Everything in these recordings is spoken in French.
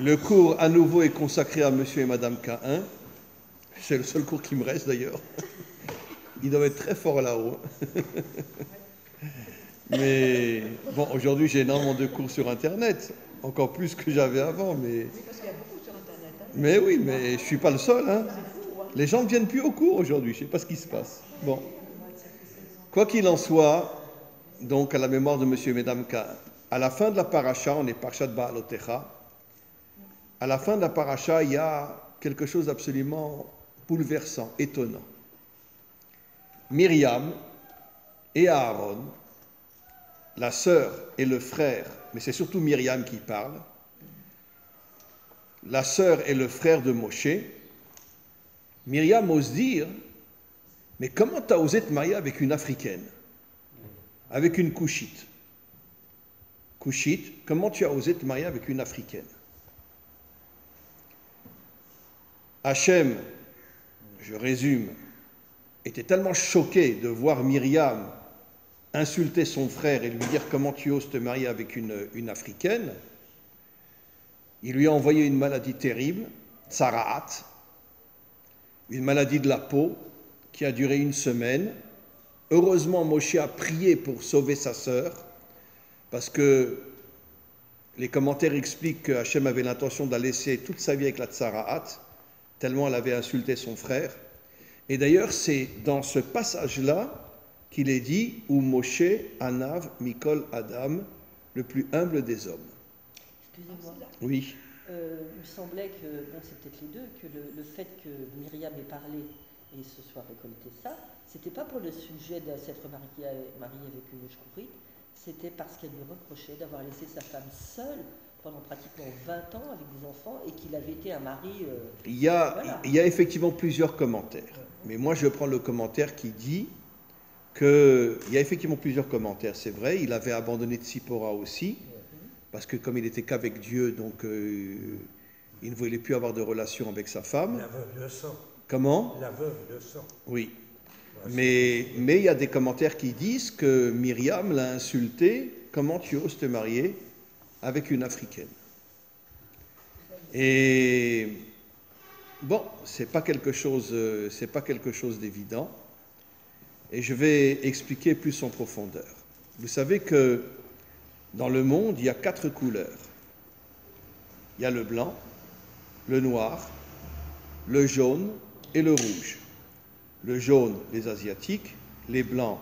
Le cours à nouveau est consacré à monsieur et madame K1. C'est le seul cours qui me reste d'ailleurs. Ils doivent être très forts là-haut. Mais bon, aujourd'hui j'ai énormément de cours sur Internet, encore plus que j'avais avant. Mais oui, mais je ne suis pas le seul. Hein. Les gens ne viennent plus au cours aujourd'hui, je ne sais pas ce qui se passe. Bon. Quoi qu'il en soit, donc à la mémoire de monsieur et madame K1, à la fin de la paracha, on est parashat Baalotecha. À la fin de la paracha, il y a quelque chose d'absolument bouleversant, étonnant. Myriam et Aaron, la sœur et le frère, mais c'est surtout Myriam qui parle, la sœur et le frère de Moshe, Myriam ose dire, mais comment tu as osé te marier avec une Africaine, avec une Couchite? Couchite, comment tu as osé te marier avec une Africaine? Hachem, je résume, était tellement choqué de voir Myriam insulter son frère et lui dire comment tu oses te marier avec une Africaine, il lui a envoyé une maladie terrible, tsaraat, une maladie de la peau qui a duré 1 semaine. Heureusement, Moshe a prié pour sauver sa sœur, parce que les commentaires expliquent que Hachem avait l'intention de la laisser toute sa vie avec la tsaraat, tellement elle avait insulté son frère. Et d'ailleurs, c'est dans ce passage-là qu'il est dit « Ou Moshe Anav Mikol Adam », le plus humble des hommes. Excusez-moi. Oui. Il me semblait que, bon, c'est peut-être les deux, que le fait que Myriam ait parlé et se soit récolté ça, c'était pas pour le sujet de s'être mariée avec une Shkourite, c'était parce qu'elle lui reprochait d'avoir laissé sa femme seule pendant pratiquement 20 ans avec des enfants et qu'il avait été un mari... Il y a effectivement plusieurs commentaires. Mais moi, je prends le commentaire qui dit qu'il y a effectivement plusieurs commentaires. C'est vrai, il avait abandonné Tzipora aussi, parce que comme il était qu'avec Dieu, donc il ne voulait plus avoir de relation avec sa femme. La veuve le sang. Comment? La veuve le sang. Oui. Mais il y a des commentaires qui disent que Myriam l'a insulté. Comment tu oses te marier avec une Africaine? Et bon, c'est pas quelque chose d'évident. Et je vais expliquer plus en profondeur. Vous savez que dans le monde, il y a 4 couleurs. Il y a le blanc, le noir, le jaune et le rouge. Le jaune, les Asiatiques, les blancs,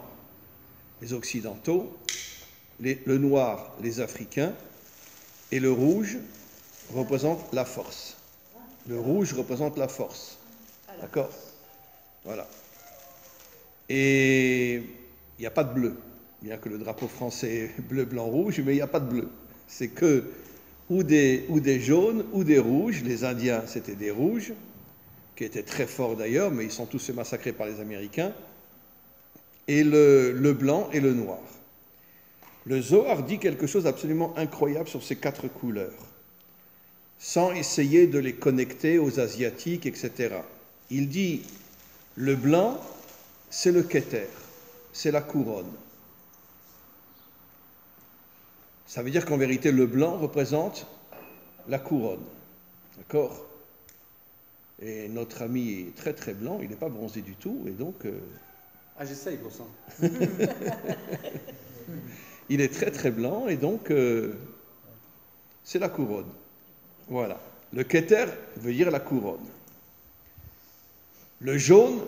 les Occidentaux, le noir, les Africains, et le rouge représente la force. Le rouge représente la force. D'accord? Voilà. Et il n'y a pas de bleu. Bien que le drapeau français est bleu, blanc, rouge, mais il n'y a pas de bleu. C'est que ou des jaunes ou des rouges. Les Indiens, c'était des rouges, qui étaient très forts d'ailleurs, mais ils sont tous massacrés par les Américains. Et le blanc et le noir. Le Zohar dit quelque chose d'absolument incroyable sur ces 4 couleurs, sans essayer de les connecter aux Asiatiques, etc. Il dit, le blanc, c'est le Keter, c'est la couronne. Ça veut dire qu'en vérité, le blanc représente la couronne. D'accord? Et notre ami est très très blanc, il n'est pas bronzé du tout, et donc... Ah, j'essaye pour ça. Il est très très blanc, et donc c'est la couronne. Voilà. Le Keter veut dire la couronne. Le jaune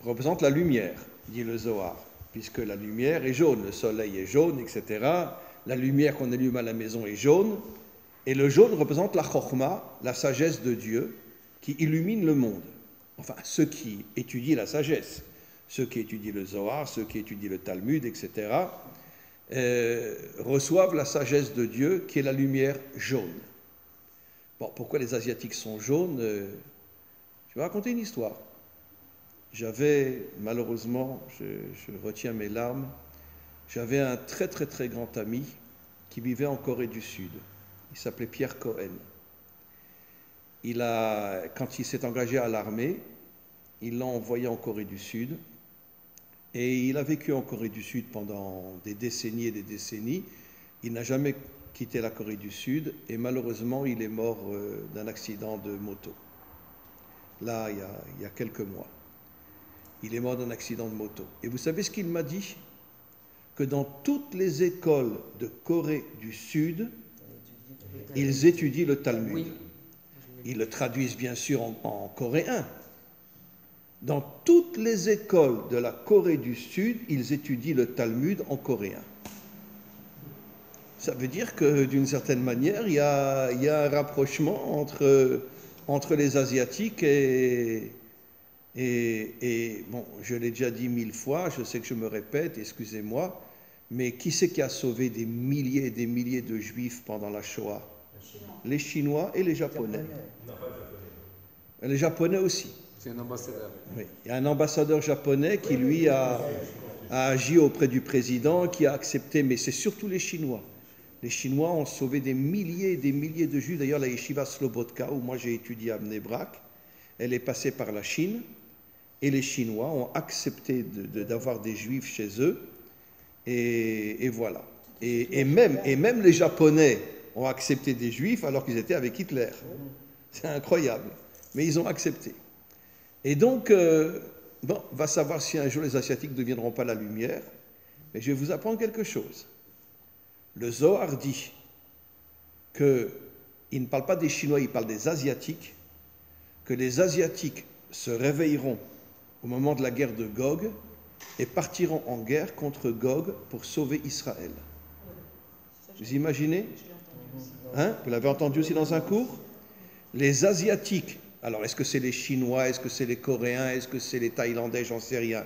représente la lumière, dit le Zohar, puisque la lumière est jaune, le soleil est jaune, etc. La lumière qu'on allume à la maison est jaune, et le jaune représente la Chokhma, la sagesse de Dieu, qui illumine le monde. Enfin, ceux qui étudient la sagesse, ceux qui étudient le Zohar, ceux qui étudient le Talmud, etc., reçoivent la sagesse de Dieu, qui est la lumière jaune. Bon, pourquoi les Asiatiques sont jaunes? Je vais raconter une histoire. J'avais, malheureusement, je retiens mes larmes, j'avais un très très très grand ami qui vivait en Corée du Sud. Il s'appelait Pierre Cohen. Quand il s'est engagé à l'armée, il l'a envoyé en Corée du Sud. Et il a vécu en Corée du Sud pendant des décennies et des décennies. Il n'a jamais quitté la Corée du Sud et malheureusement il est mort d'un accident de moto. Là, il y a quelques mois. Il est mort d'un accident de moto. Et vous savez ce qu'il m'a dit? Que dans toutes les écoles de Corée du Sud, ils étudient le Talmud. Oui. Ils le traduisent bien sûr en coréen. Dans toutes les écoles de la Corée du Sud, ils étudient le Talmud en coréen. Ça veut dire que d'une certaine manière, il y a un rapprochement entre les Asiatiques et bon, je l'ai déjà dit 1000 fois, je sais que je me répète, excusez-moi, mais qui c'est qui a sauvé des milliers et des milliers de Juifs pendant la Shoah? Les Chinois et les Japonais. Les Japonais aussi. C'est un ambassadeur. Oui. Il y a un ambassadeur japonais qui, lui, a agi auprès du président, qui a accepté, mais c'est surtout les Chinois. Les Chinois ont sauvé des milliers et des milliers de Juifs. D'ailleurs, la Yeshiva Slobodka, où moi j'ai étudié à Bnei Brak, elle est passée par la Chine, et les Chinois ont accepté d'avoir des Juifs chez eux, et voilà. Et même les Japonais ont accepté des Juifs alors qu'ils étaient avec Hitler. C'est incroyable. Mais ils ont accepté. Et donc, bon, on va savoir si un jour les Asiatiques ne deviendront pas la lumière. Mais je vais vous apprendre quelque chose. Le Zohar dit qu'il ne parle pas des Chinois, il parle des Asiatiques, que les Asiatiques se réveilleront au moment de la guerre de Gog et partiront en guerre contre Gog pour sauver Israël. Vous imaginez? Hein? Vous l'avez entendu aussi dans un cours? Les Asiatiques, alors est-ce que c'est les Chinois, est-ce que c'est les Coréens, est-ce que c'est les Thaïlandais, j'en sais rien,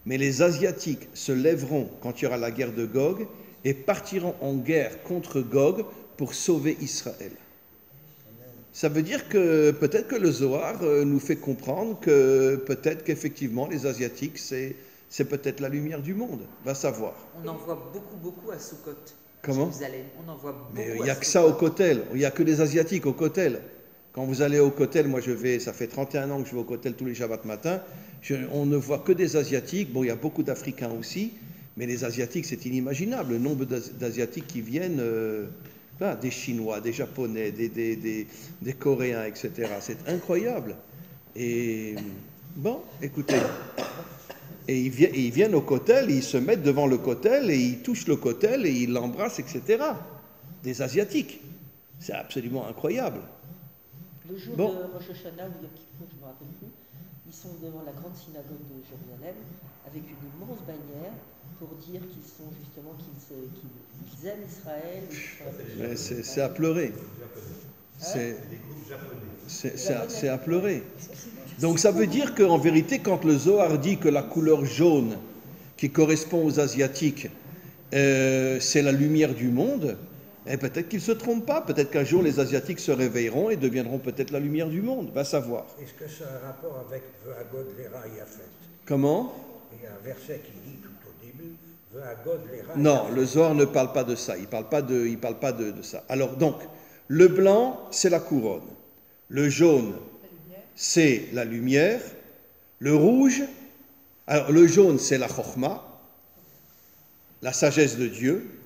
mais les Asiatiques se lèveront quand il y aura la guerre de Gog et partiront en guerre contre Gog pour sauver Israël. Ça veut dire que peut-être que le Zohar nous fait comprendre que peut-être qu'effectivement les Asiatiques, c'est peut-être la lumière du monde, va savoir. On en voit beaucoup à Soukot. Comment? Jérusalem. On en voit beaucoup. Mais il n'y a que ça au Kotel, il n'y a que les Asiatiques au Kotel. Quand vous allez au Kotel, moi ça fait 31 ans que je vais au Kotel tous les Shabbats matin, on ne voit que des Asiatiques, bon il y a beaucoup d'Africains aussi, mais les Asiatiques c'est inimaginable, le nombre d'Asiatiques qui viennent, des Chinois, des Japonais, des Coréens, etc. C'est incroyable. Et bon, écoutez, et ils viennent au Kotel, ils se mettent devant le Kotel et ils touchent le Kotel et ils l'embrassent, etc. Des Asiatiques. C'est absolument incroyable. Le jour de Rosh Hashanah ou Yom Kippour, je ne me rappelle plus, ils sont devant la grande synagogue de Jérusalem avec une immense bannière pour dire qu'ils sont justement qu'ils aiment Israël. C'est à pleurer. C'est à pleurer. Donc ça veut dire qu'en vérité, quand le Zohar dit que la couleur jaune qui correspond aux Asiatiques, c'est la lumière du monde, et peut-être qu'ils ne se trompent pas. Peut-être qu'un jour les Asiatiques se réveilleront et deviendront peut-être la lumière du monde. Va savoir. Est-ce que ça a un rapport avec Ve'agod Lera Yafet? Comment? Il y a un verset qui dit tout au début Ve'agod Lera. Non, le Zohar ne parle pas de ça. Il ne parle pas de ça. Alors donc, le blanc, c'est la couronne. Le jaune, c'est la lumière. Le rouge, alors le jaune, c'est la chokhma, la sagesse de Dieu.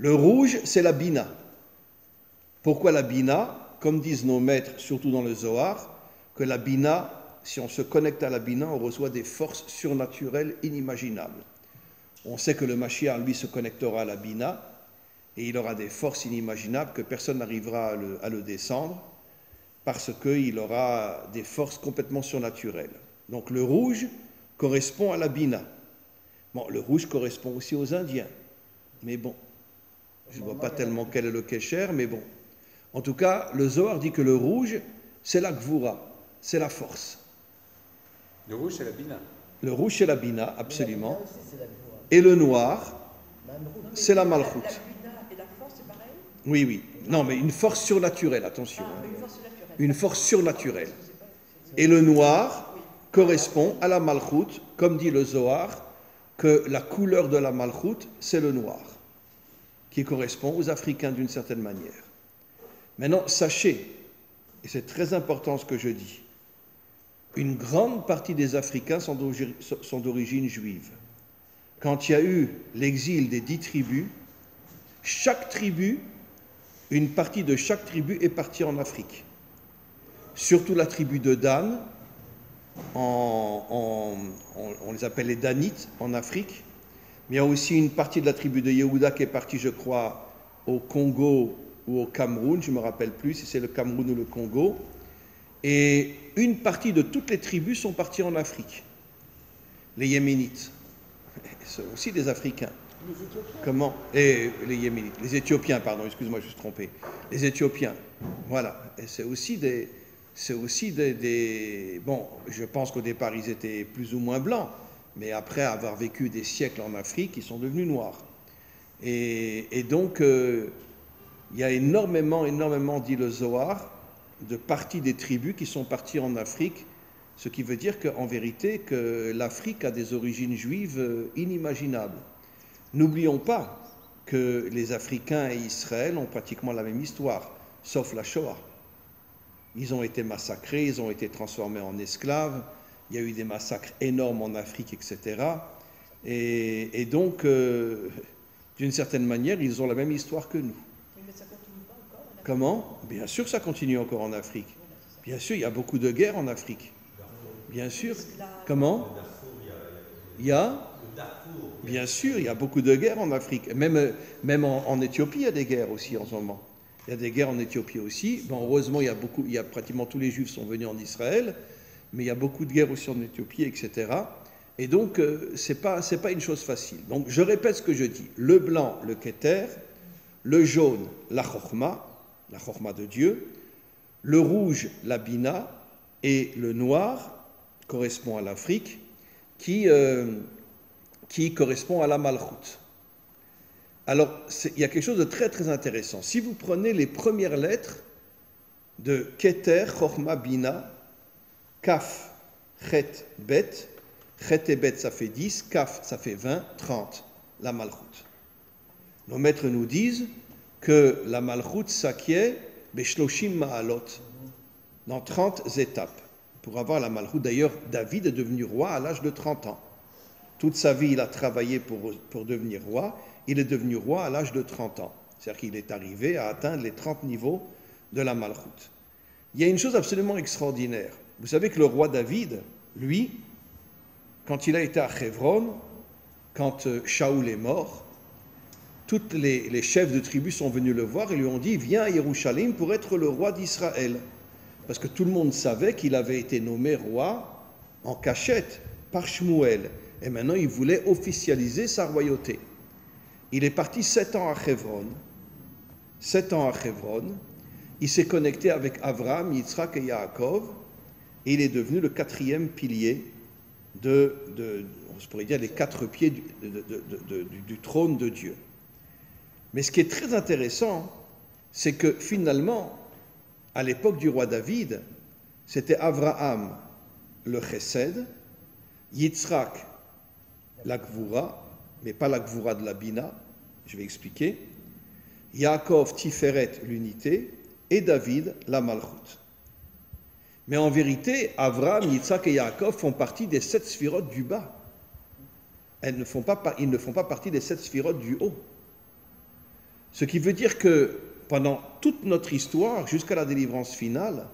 Le rouge, c'est la bina. Pourquoi la bina? Comme disent nos maîtres, surtout dans le Zohar, que la bina, si on se connecte à la bina, on reçoit des forces surnaturelles inimaginables. On sait que le Mashiach, lui, se connectera à la bina et il aura des forces inimaginables que personne n'arrivera à le descendre parce qu'il aura des forces complètement surnaturelles. Donc le rouge correspond à la bina. Bon, le rouge correspond aussi aux Indiens, mais bon. Je ne vois pas tellement quel est le kécher, mais bon. En tout cas, le Zohar dit que le rouge, c'est la gvoura, c'est la force. Le rouge, c'est la bina. Le rouge, c'est la bina, absolument. Et le noir, c'est la malchut. La bina et la force, c'est pareil? Oui, oui. Non, mais une force surnaturelle, attention. Une force naturelle. Une force surnaturelle. Et le noir correspond à la malchut, comme dit le Zohar, que la couleur de la malchut, c'est le noir, qui correspond aux Africains d'une certaine manière. Maintenant, sachez, et c'est très important ce que je dis, une grande partie des Africains sont d'origine juive. Quand il y a eu l'exil des 10 tribus, chaque tribu une partie de chaque tribu est partie en Afrique. Surtout la tribu de Dan, on les appelle les Danites en Afrique. Mais il y a aussi une partie de la tribu de Yehuda qui est partie, je crois, au Congo ou au Cameroun, je ne me rappelle plus si c'est le Cameroun ou le Congo. Et une partie de toutes les tribus sont parties en Afrique. Les Yéménites, c'est aussi des Africains. Les Éthiopiens. Comment? Et les Yéménites, les Éthiopiens, pardon, excuse-moi, je me suis trompé. Les Éthiopiens, voilà. Et c'est aussi des... Bon, je pense qu'au départ, ils étaient plus ou moins blancs, mais après avoir vécu des siècles en Afrique, ils sont devenus noirs. Et donc, il y a énormément, dit le Zohar, de parties des tribus qui sont parties en Afrique, ce qui veut dire qu'en vérité, que l'Afrique a des origines juives inimaginables. N'oublions pas que les Africains et Israël ont pratiquement la même histoire, sauf la Shoah. Ils ont été massacrés, ils ont été transformés en esclaves, il y a eu des massacres énormes en Afrique, etc. Et donc, d'une certaine manière, ils ont la même histoire que nous. Oui, mais ça continue pas encore. Comment? Bien sûr, ça continue encore en Afrique. Bien sûr, il y a beaucoup de guerres en Afrique. Bien sûr. Comment? Il y a? Bien sûr, il y a beaucoup de guerres en Afrique. Même en Éthiopie, il y a des guerres aussi en ce moment. Il y a des guerres en Éthiopie aussi. Bon, heureusement, il y a pratiquement tous les Juifs sont venus en Israël, mais il y a beaucoup de guerres aussi en Éthiopie, etc. Et donc, c'est pas une chose facile. Donc, je répète ce que je dis. Le blanc, le Keter, le jaune, la Chokhma de Dieu, le rouge, la Bina, et le noir correspond à l'Afrique, qui correspond à la Malchut. Alors, il y a quelque chose de très très intéressant. Si vous prenez les premières lettres de Keter, Chokhma, Bina, Kaf, Chet, Bet, Chet et Bet ça fait 10, Kaf ça fait 20, 30, la Malchut. Nos maîtres nous disent que la Malchut s'acquiert Beshloshim Ma'alot, dans 30 étapes. Pour avoir la Malchut, d'ailleurs, David est devenu roi à l'âge de 30 ans. Toute sa vie, il a travaillé pour devenir roi. Il est devenu roi à l'âge de 30 ans. C'est-à-dire qu'il est arrivé à atteindre les 30 niveaux de la Malchut. Il y a une chose absolument extraordinaire. Vous savez que le roi David, lui, quand il a été à Hebron, quand Shaoul est mort, tous les chefs de tribus sont venus le voir et lui ont dit « Viens à Jérusalem pour être le roi d'Israël ». Parce que tout le monde savait qu'il avait été nommé roi en cachette par Shmuel. Et maintenant, il voulait officialiser sa royauté. Il est parti 7 ans à Hebron. 7 ans à Hebron. Il s'est connecté avec Abraham, Yitzhak et Yaakov. Et il est devenu le 4e pilier on pourrait dire les 4 pieds du trône de Dieu. Mais ce qui est très intéressant, c'est que finalement, à l'époque du roi David, c'était Abraham le Chesed, Yitzhak la Gvura, mais pas la Gvura de la Bina, je vais expliquer, Yaakov Tiferet l'unité, et David la Malchut. Mais en vérité, Abraham, Yitzhak et Yaakov font partie des 7 sphirotes du bas. Ils ne font pas partie des 7 sphirotes du haut. Ce qui veut dire que pendant toute notre histoire, jusqu'à la délivrance finale,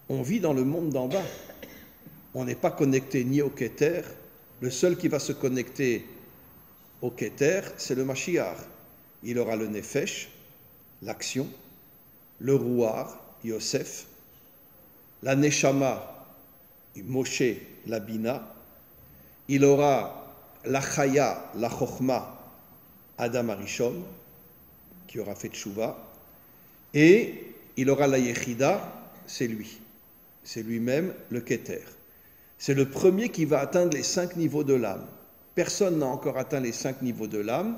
on vit dans le monde d'en bas. On n'est pas connecté ni au Keter. Le seul qui va se connecter au Keter, c'est le Mashiach. Il aura le Nefesh, l'action, le Rouar, Yosef, la Neshama, Moshe, la Bina. Il aura la Chaya, la Chokhma, Adam Arishon, qui aura fait Tchouva, et il aura la Yechida, c'est lui. C'est lui-même le Keter. C'est le premier qui va atteindre les 5 niveaux de l'âme. Personne n'a encore atteint les 5 niveaux de l'âme.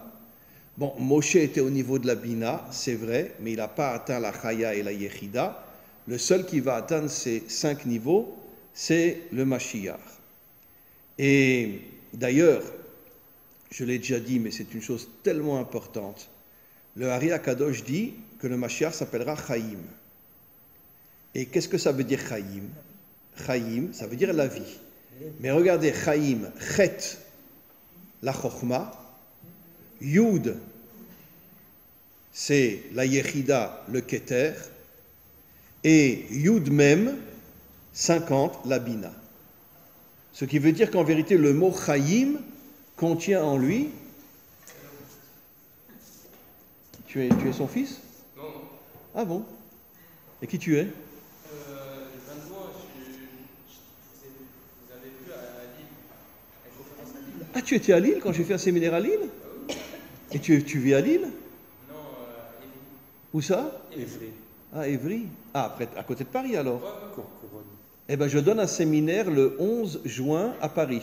Bon, Moshe était au niveau de la Bina, c'est vrai, mais il n'a pas atteint la Chaya et la Yechida. Le seul qui va atteindre ces 5 niveaux, c'est le Mashiach. Et d'ailleurs, je l'ai déjà dit, mais c'est une chose tellement importante, le Hari HaKadosh dit que le Mashiach s'appellera Chaim. Et qu'est-ce que ça veut dire Chaim? Chaim, ça veut dire la vie. Mais regardez, Chaim, Chet, la Chokhma, Yud, c'est la Yechida, le Keter, et Yud Mem, 50, la Bina. Ce qui veut dire qu'en vérité, le mot Chaim contient en lui. Tu es son fils? Non, non. Ah bon? Et qui tu es? Le 22, vous avez vu à Lille, à une conférence à Lille. Ah, tu étais à Lille quand j'ai fait un séminaire à Lille? Et tu vis à Lille? Non, Évry. Où ça? Évry, À Évry. Ah, après, à côté de Paris alors. Courcouronne. Eh bien, je donne un séminaire le 11 juin à Paris.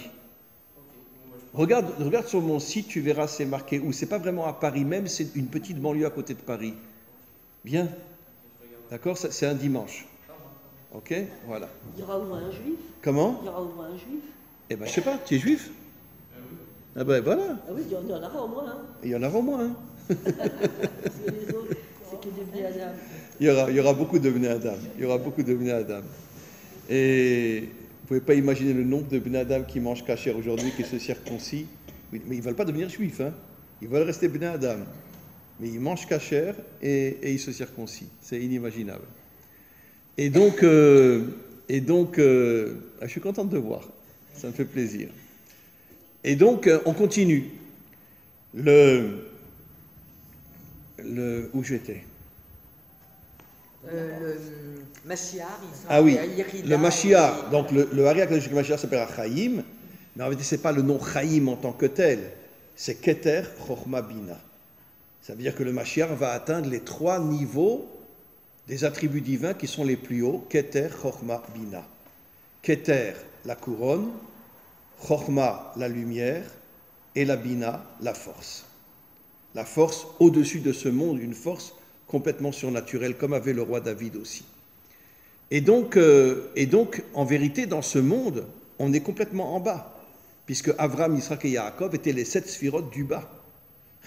Regarde sur mon site, tu verras, c'est marqué où. C'est pas vraiment à Paris même, c'est une petite banlieue à côté de Paris. Bien? D'accord? C'est un dimanche. Ok? Voilà. Il y aura au moins un juif. Comment? Il y aura au moins un juif. Eh bien, je sais pas, tu es juif? Ah ben voilà, Ah oui, il y en aura au moins un. il y en aura au moins un. Parce que les autres, c'est que des bnei Adam. Il y aura beaucoup de Bnei Adam. Il y aura beaucoup de Bnei Adam. Et vous ne pouvez pas imaginer le nombre de Bnei Adam qui mangent kasher aujourd'hui, qui se circoncis. Mais ils ne veulent pas devenir juifs, hein. Ils veulent rester Bnei Adam. Mais ils mangent kasher et ils se circoncis. C'est inimaginable. Et donc, je suis content de te voir. Ça me fait plaisir. Et donc, on continue. Où j'étais? Le Mashiach, Ah oui, Yerida, le Mashiach. Donc, le Hari HaKadosh Mashiach s'appelle Chaim, mais en fait, ce n'est pas le nom Chaim en tant que tel. C'est Keter Chochma Bina. Ça veut dire que le Mashiach va atteindre les 3 niveaux des attributs divins qui sont les plus hauts. Keter Chochma Bina. Keter, la couronne. Chochma, la lumière. Et la Bina, la force. La force au-dessus de ce monde, une force complètement surnaturelle, comme avait le roi David aussi. Et donc, en vérité, dans ce monde, on est complètement en bas, puisque Avram, Yitzhak et Yaakov étaient les 7 sphirotes du bas.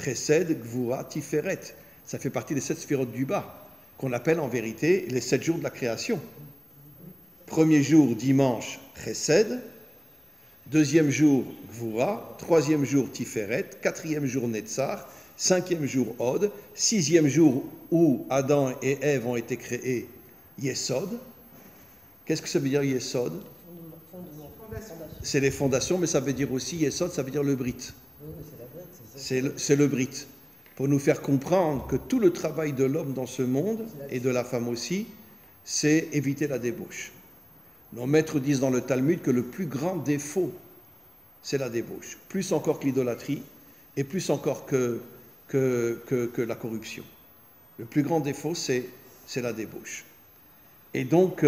Chesed, Gvura, Tiferet. Ça fait partie des 7 sphirotes du bas, qu'on appelle en vérité les 7 jours de la création. Premier jour, dimanche, Chesed. Deuxième jour, Gvura. Troisième jour, Tiferet. Quatrième jour, Netzar. Cinquième jour, Od. Sixième jour où Adam et Ève ont été créés, Yesod. Qu'est-ce que ça veut dire Yesod? C'est les fondations, mais ça veut dire aussi Yesod, ça veut dire le Brit. C'est le Brit. Pour nous faire comprendre que tout le travail de l'homme dans ce monde, et de la femme aussi, c'est éviter la débauche. Nos maîtres disent dans le Talmud que le plus grand défaut, c'est la débauche. Plus encore que l'idolâtrie, et plus encore que la corruption. Le plus grand défaut, c'est la débauche. Et donc,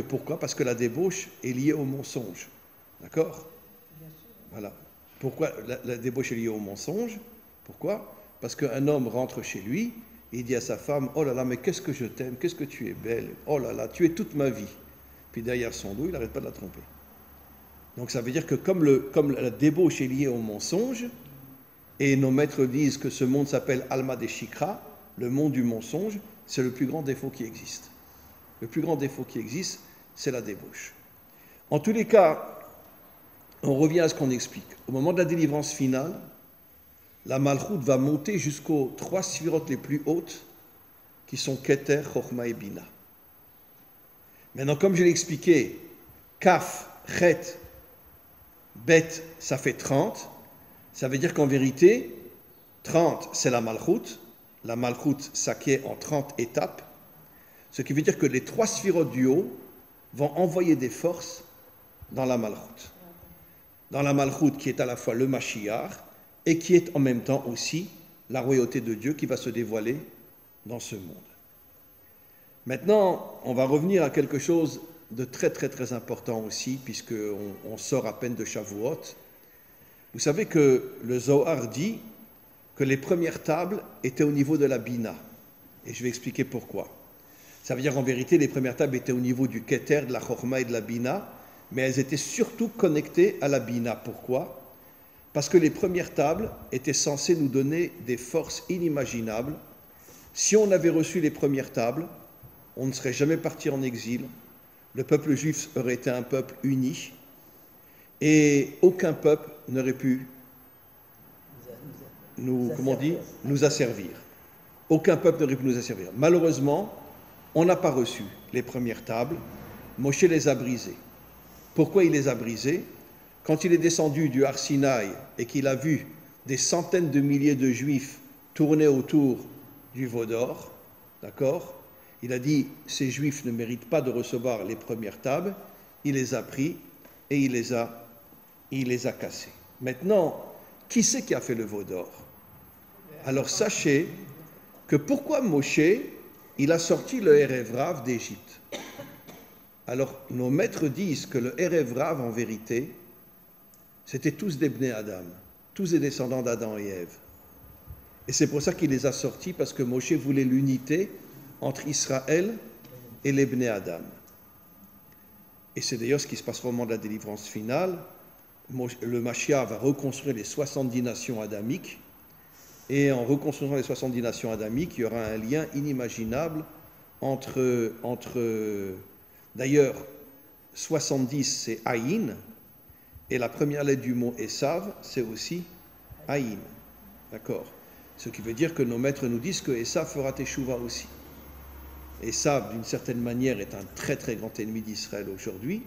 pourquoi? Parce que la débauche est liée au mensonge. D'accord? Voilà. Pourquoi la débauche est liée au mensonge? Pourquoi? Parce qu'un homme rentre chez lui, et il dit à sa femme, « Oh là là, mais qu'est-ce que je t'aime, qu'est-ce que tu es belle, oh là là, tu es toute ma vie. » Puis derrière son dos, il n'arrête pas de la tromper. Donc ça veut dire que comme la débauche est liée au mensonge, et nos maîtres disent que ce monde s'appelle Alma de Shikra, le monde du mensonge, c'est le plus grand défaut qui existe. Le plus grand défaut qui existe, c'est la débauche. En tous les cas, on revient à ce qu'on explique. Au moment de la délivrance finale, la Malchut va monter jusqu'aux 3 sphirotes les plus hautes, qui sont Keter, Chochma et Bina. Maintenant, comme je l'ai expliqué, Kaf, Chet, Bet, ça fait 30. Ça veut dire qu'en vérité, 30, c'est la Malchut. La Malchut s'acquiert en 30 étapes. Ce qui veut dire que les 3 sphirotes du haut vont envoyer des forces dans la Malchut. Dans la Malchut qui est à la fois le Mashiach et qui est en même temps aussi la royauté de Dieu qui va se dévoiler dans ce monde. Maintenant, on va revenir à quelque chose de très très très important aussi, puisqu'on sort à peine de Shavuot. Vous savez que le Zohar dit que les premières tables étaient au niveau de la Bina. Et je vais expliquer pourquoi. Ça veut dire en vérité, les premières tables étaient au niveau du Keter, de la Chochma et de la Bina, mais elles étaient surtout connectées à la Bina. Pourquoi? Parce que les premières tables étaient censées nous donner des forces inimaginables. Si on avait reçu les premières tables, on ne serait jamais parti en exil. Le peuple juif aurait été un peuple uni et aucun peuple n'aurait pu comment on dit, nous asservir. Aucun peuple n'aurait pu nous asservir. Malheureusement, on n'a pas reçu les premières tables. Moshe les a brisées. Pourquoi il les a brisées? Quand il est descendu du Har Sinaï et qu'il a vu des centaines de milliers de Juifs tourner autour du veau d'or, d'accord? Il a dit, ces Juifs ne méritent pas de recevoir les premières tables. Il les a pris et il les a cassés. Maintenant, qui c'est qui a fait le veau d'or? Alors sachez que pourquoi Moshe, il a sorti le Erev Rav d'Égypte. Alors nos maîtres disent que le Erev Rav, en vérité, c'était tous des Bnei Adam, tous des descendants d'Adam et Ève. Et c'est pour ça qu'il les a sortis, parce que Moshe voulait l'unité entre Israël et les Bnei Adam. Et c'est d'ailleurs ce qui se passera au moment de la délivrance finale. Le Mashiach va reconstruire les 70 nations adamiques, et en reconstruisant les 70 nations adamiques, il y aura un lien inimaginable entre d'ailleurs, 70 c'est Aïn, et la première lettre du mot Esav, c'est aussi Aïn. D'accord? Ce qui veut dire que nos maîtres nous disent que Esav fera Teshuvah aussi. Esav, d'une certaine manière, est un très très grand ennemi d'Israël aujourd'hui,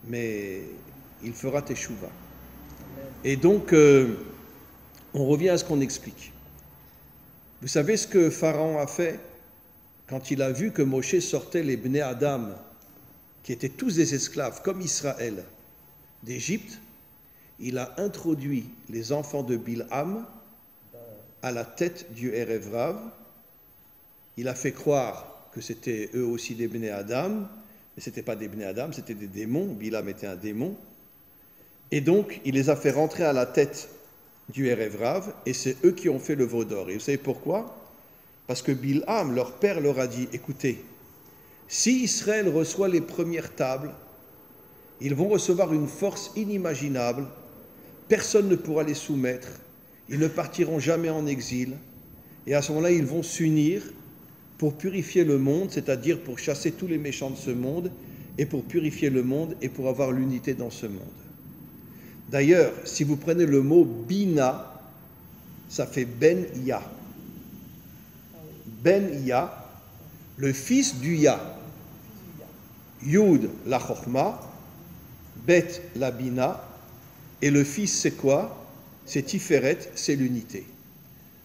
mais il fera Teshuvah. Et donc, on revient à ce qu'on explique. Vous savez ce que Pharaon a fait quand il a vu que Moshe sortait les Bnei Adam, qui étaient tous des esclaves, comme Israël, d'Égypte? Il a introduit les enfants de Bilham à la tête du Erev Rav. Il a fait croire que c'était eux aussi des Bnei Adam, mais ce n'étaient pas des Bnei Adam, c'était des démons. Bilham était un démon. Et donc, il les a fait rentrer à la tête du Erev Rav, et c'est eux qui ont fait le veau d'or. Et vous savez pourquoi? Parce que Bilham, leur père, leur a dit, écoutez, si Israël reçoit les premières tables, ils vont recevoir une force inimaginable, personne ne pourra les soumettre, ils ne partiront jamais en exil, et à ce moment-là, ils vont s'unir pour purifier le monde, c'est-à-dire pour chasser tous les méchants de ce monde, et pour purifier le monde, et pour avoir l'unité dans ce monde. D'ailleurs, si vous prenez le mot Bina, ça fait Ben-Ya. Ben-Ya, le fils du Ya. Yud, la Chochma, Bet, la Bina, et le fils, c'est quoi? C'est Tiferet, c'est l'unité.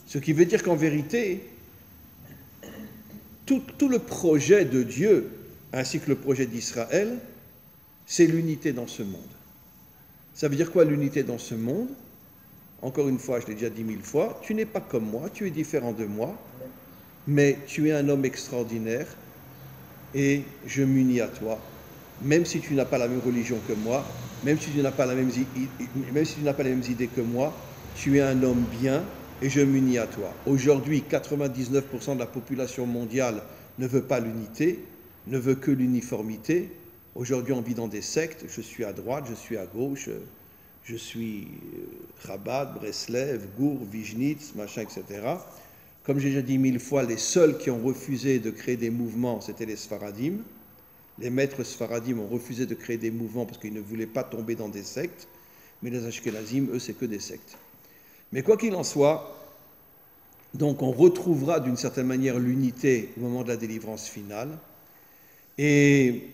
Ce qui veut dire qu'en vérité, tout le projet de Dieu, ainsi que le projet d'Israël, c'est l'unité dans ce monde. Ça veut dire quoi l'unité dans ce monde? Encore une fois, je l'ai déjà dit 1000 fois, tu n'es pas comme moi, tu es différent de moi, mais tu es un homme extraordinaire et je m'unis à toi. Même si tu n'as pas la même religion que moi, même si tu n'as pas les mêmes idées que moi, tu es un homme bien et je m'unis à toi. Aujourd'hui, 99% de la population mondiale ne veut pas l'unité, ne veut que l'uniformité. Aujourd'hui, on vit dans des sectes, je suis à droite, je suis à gauche, je suis Chabad, Breslev, Gour, Vijnitz, machin, etc. Comme j'ai déjà dit 1000 fois, les seuls qui ont refusé de créer des mouvements, c'était les Sfaradim. Les maîtres Sfaradim ont refusé de créer des mouvements parce qu'ils ne voulaient pas tomber dans des sectes, mais les Ashkenazim, eux, c'est que des sectes. Mais quoi qu'il en soit, donc on retrouvera d'une certaine manière l'unité au moment de la délivrance finale. Et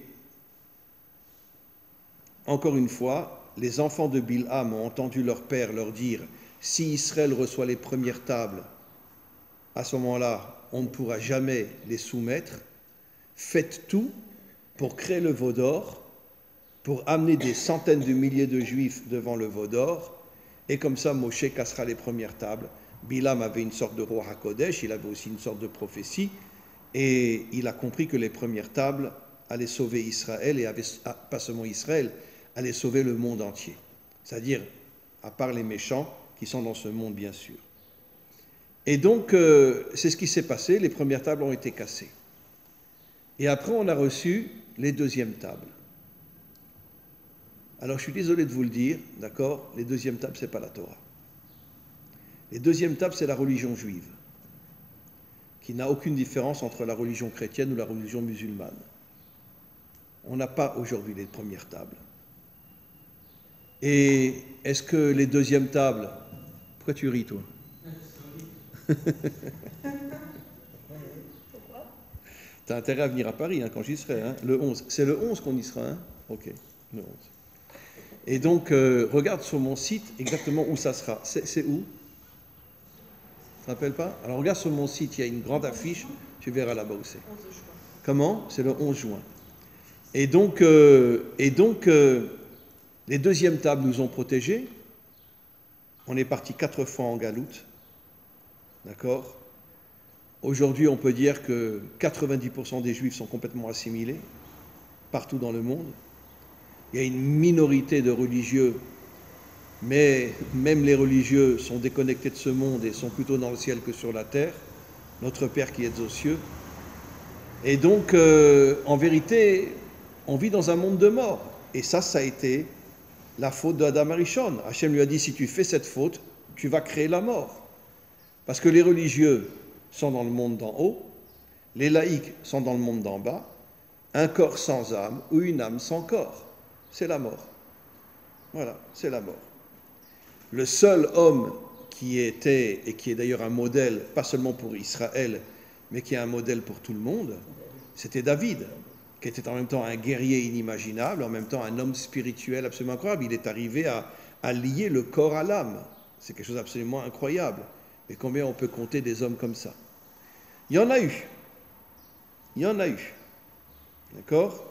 encore une fois, les enfants de Bilham ont entendu leur père leur dire « Si Israël reçoit les premières tables, à ce moment-là, on ne pourra jamais les soumettre. Faites tout pour créer le veau d'or, pour amener des centaines de milliers de Juifs devant le veau d'or, et comme ça, Moshe cassera les premières tables. » Bilham avait une sorte de roi HaKodesh, il avait aussi une sorte de prophétie, et il a compris que les premières tables allaient sauver Israël, et pas seulement Israël, allaient sauver le monde entier. C'est-à-dire, à part les méchants qui sont dans ce monde, bien sûr. Et donc, c'est ce qui s'est passé, les premières tables ont été cassées. Et après, on a reçu les deuxièmes tables. Alors, je suis désolé de vous le dire, d'accord, les deuxièmes tables, ce n'est pas la Torah. Les deuxièmes tables, c'est la religion juive, qui n'a aucune différence entre la religion chrétienne ou la religion musulmane. On n'a pas aujourd'hui les premières tables. Et est-ce que les deuxièmes tables... Pourquoi tu ris, toi? Tu as intérêt à venir à Paris hein, quand j'y serai, hein, le 11. C'est le 11 qu'on y sera, hein? Ok, le 11. Et donc, regarde sur mon site exactement où ça sera. C'est où? Tu te rappelles pas? Alors, regarde sur mon site, il y a une grande affiche, tu verras là-bas où c'est. Comment? C'est le 11 juin. Et donc, les deuxièmes tables nous ont protégés. On est parti 4 fois en galoute. D'accord? Aujourd'hui, on peut dire que 90% des Juifs sont complètement assimilés, partout dans le monde. Il y a une minorité de religieux, mais même les religieux sont déconnectés de ce monde et sont plutôt dans le ciel que sur la terre. Notre Père qui est aux cieux. Et donc, en vérité, on vit dans un monde de mort. Et ça a été la faute d'Adam Arishon. Hachem lui a dit, si tu fais cette faute, tu vas créer la mort. Parce que les religieux sont dans le monde d'en haut, les laïcs sont dans le monde d'en bas, un corps sans âme ou une âme sans corps. C'est la mort. Voilà, c'est la mort. Le seul homme qui était, et qui est d'ailleurs un modèle, pas seulement pour Israël, mais qui est un modèle pour tout le monde, c'était David, qui était en même temps un guerrier inimaginable, en même temps un homme spirituel absolument incroyable. Il est arrivé à lier le corps à l'âme. C'est quelque chose d'absolument incroyable. Et combien on peut compter des hommes comme ça? Il y en a eu. Il y en a eu. D'accord?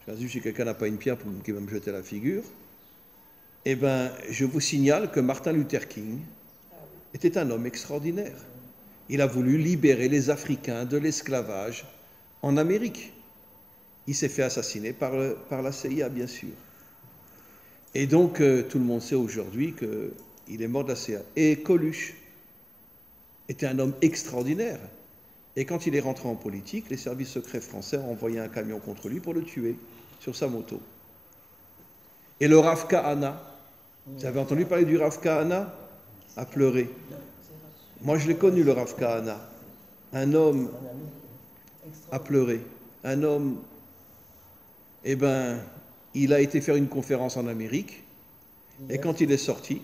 Je vais si quelqu'un n'a pas une pierre qui va me jeter à la figure. Eh bien, je vous signale que Martin Luther King était un homme extraordinaire. Il a voulu libérer les Africains de l'esclavage en Amérique. Il s'est fait assassiner par la CIA, bien sûr. Et donc, tout le monde sait aujourd'hui qu'il est mort de la CIA. Et Coluche était un homme extraordinaire. Et quand il est rentré en politique, les services secrets français ont envoyé un camion contre lui pour le tuer sur sa moto. Et le Rav Kahana, vous avez entendu parler du Rav Kahana? A pleuré. Moi, je l'ai connu, le Rav Kahana. Un homme a pleuré. Un homme, eh bien, il a été faire une conférence en Amérique. Et quand il est sorti,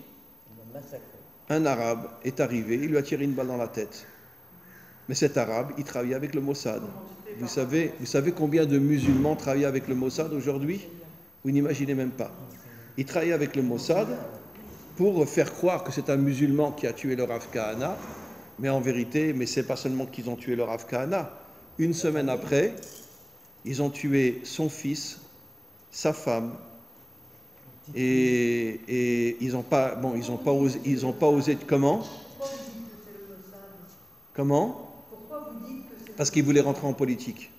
un arabe est arrivé, il lui a tiré une balle dans la tête. Mais cet arabe, il travaillait avec le Mossad. Vous savez combien de musulmans travaillent avec le Mossad aujourd'hui? Vous n'imaginez même pas. Il travaillait avec le Mossad pour faire croire que c'est un musulman qui a tué le Rav Kahana, mais en vérité, mais c'est pas seulement qu'ils ont tué le Rav Kahana. Une semaine après, ils ont tué son fils, sa femme, et ils n'ont pas osé. Comment? Parce qu'il voulait rentrer en politique.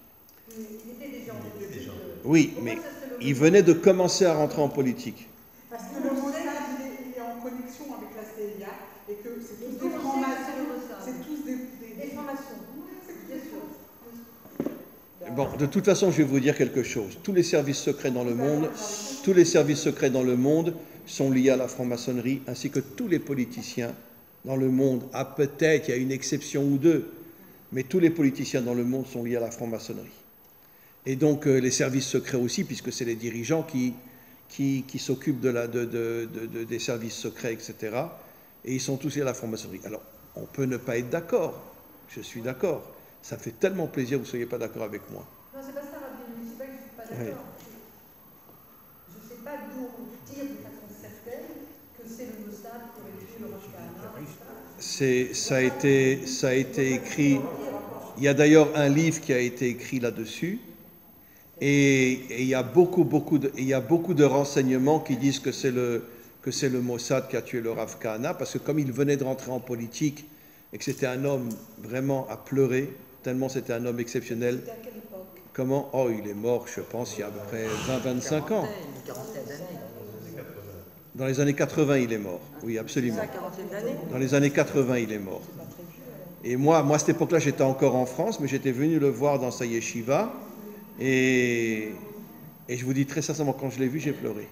Oui, mais il venait de commencer à rentrer en politique. Parce que le Mossad, il est en connexion avec la CIA et que c'est tous des francs-maçons. C'est tous des francs-maçons. Bien sûr. Bon, de toute façon, je vais vous dire quelque chose. Tous les services secrets dans le monde sont liés à la franc-maçonnerie, ainsi que tous les politiciens dans le monde. Ah, peut-être, il y a une exception ou deux, mais tous les politiciens dans le monde sont liés à la franc-maçonnerie. Et donc, les services secrets aussi, puisque c'est les dirigeants qui s'occupent des services secrets, etc. Et ils sont tous liés à la franc-maçonnerie. Alors, on peut ne pas être d'accord. Je suis d'accord. Ça fait tellement plaisir que vous ne soyez pas d'accord avec moi. Non, c'est pas ça, Rabbi. C'est pas que je ne suis pas d'accord. Je ne sais pas d'où dire de façon certaine que c'est le Mossad qui aurait tué le Rav Kahana. Ça a été écrit. Il y a d'ailleurs un livre qui a été écrit là-dessus. Et il y a beaucoup de renseignements qui disent que c'est le Mossad qui a tué le Rav Kahana, parce que comme il venait de rentrer en politique et que c'était un homme vraiment à pleurer, tellement c'était un homme exceptionnel. C'était à quelle époque? Comment? Oh, il est mort, je pense, il y a à peu près 20-25 ans. Une quarantaine d'années. Dans les années 80, il est mort. Oui, absolument. Une quarantaine d'années. Dans les années 80, il est mort. Et moi, à cette époque-là, j'étais encore en France, mais j'étais venu le voir dans sa yeshiva. Et je vous dis très sincèrement, quand je l'ai vu, j'ai pleuré.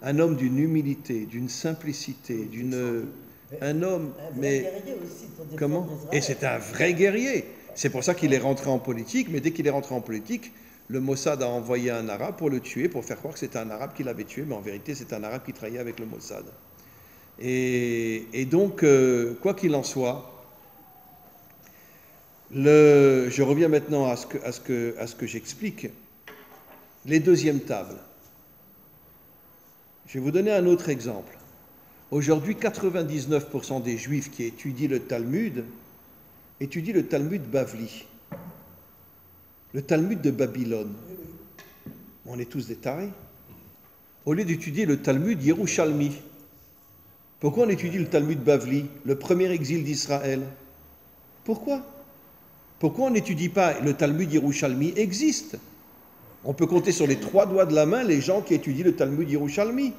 Un homme d'une humilité, d'une simplicité, un homme, mais comment? Et c'est un vrai guerrier. C'est pour ça qu'il est rentré en politique, mais dès qu'il est rentré en politique, le Mossad a envoyé un arabe pour le tuer, pour faire croire que c'était un arabe qui l'avait tué, mais en vérité, c'est un arabe qui travaillait avec le Mossad. Et donc, quoi qu'il en soit, Je reviens maintenant à ce que j'explique. Les deuxièmes tables. Je vais vous donner un autre exemple. Aujourd'hui, 99% des Juifs qui étudient le Talmud Bavli, le Talmud de Babylone. On est tous des tarés. Au lieu d'étudier le Talmud Yerushalmi, pourquoi on étudie le Talmud Bavli, le premier exil d'Israël? Pourquoi on n'étudie pas le Talmud Yerushalmi existe? On peut compter sur les 3 doigts de la main les gens qui étudient le Talmud Yerushalmi.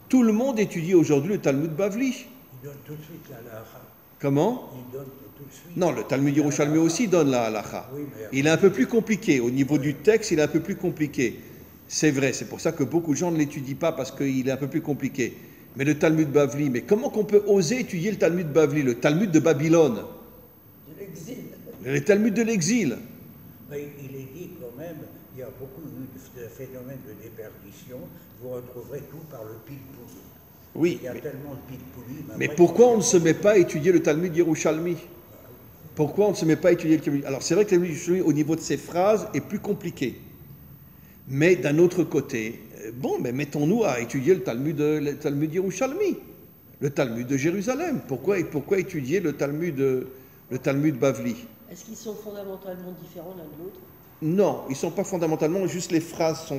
Tout le monde étudie aujourd'hui le Talmud Bavli. Il donne tout de suite la halakha. Comment? Il donne tout de suite. Non, le Talmud Yerushalmi aussi donne la halakha. Oui, mais Il est un peu plus compliqué. Au niveau du texte, il est un peu plus compliqué. C'est vrai, c'est pour ça que beaucoup de gens ne l'étudient pas parce qu'il est un peu plus compliqué. Mais le Talmud Bavli, mais comment qu'on peut oser étudier le Talmud Bavli, le Talmud de Babylone? De l'exil. Le Talmud de l'exil. Mais il est dit quand même, il y a beaucoup de phénomènes de déperdition. Vous retrouverez tout par le pilpouli. Oui, Il y a tellement de pilpouli. mais pourquoi on ne se met pas à étudier le Talmud Yerushalmi? Pourquoi on ne se met pas à étudier le Talmud? Alors c'est vrai que le Talmud Yerushalmi, au niveau de ses phrases, est plus compliqué. Mais d'un autre côté, bon, mais mettons-nous à étudier le Talmud Yerushalmi, le Talmud de Jérusalem. Pourquoi étudier le Talmud Bavli? Est-ce qu'ils sont fondamentalement différents l'un de l'autre? Non, ils ne sont pas fondamentalement, juste les phrases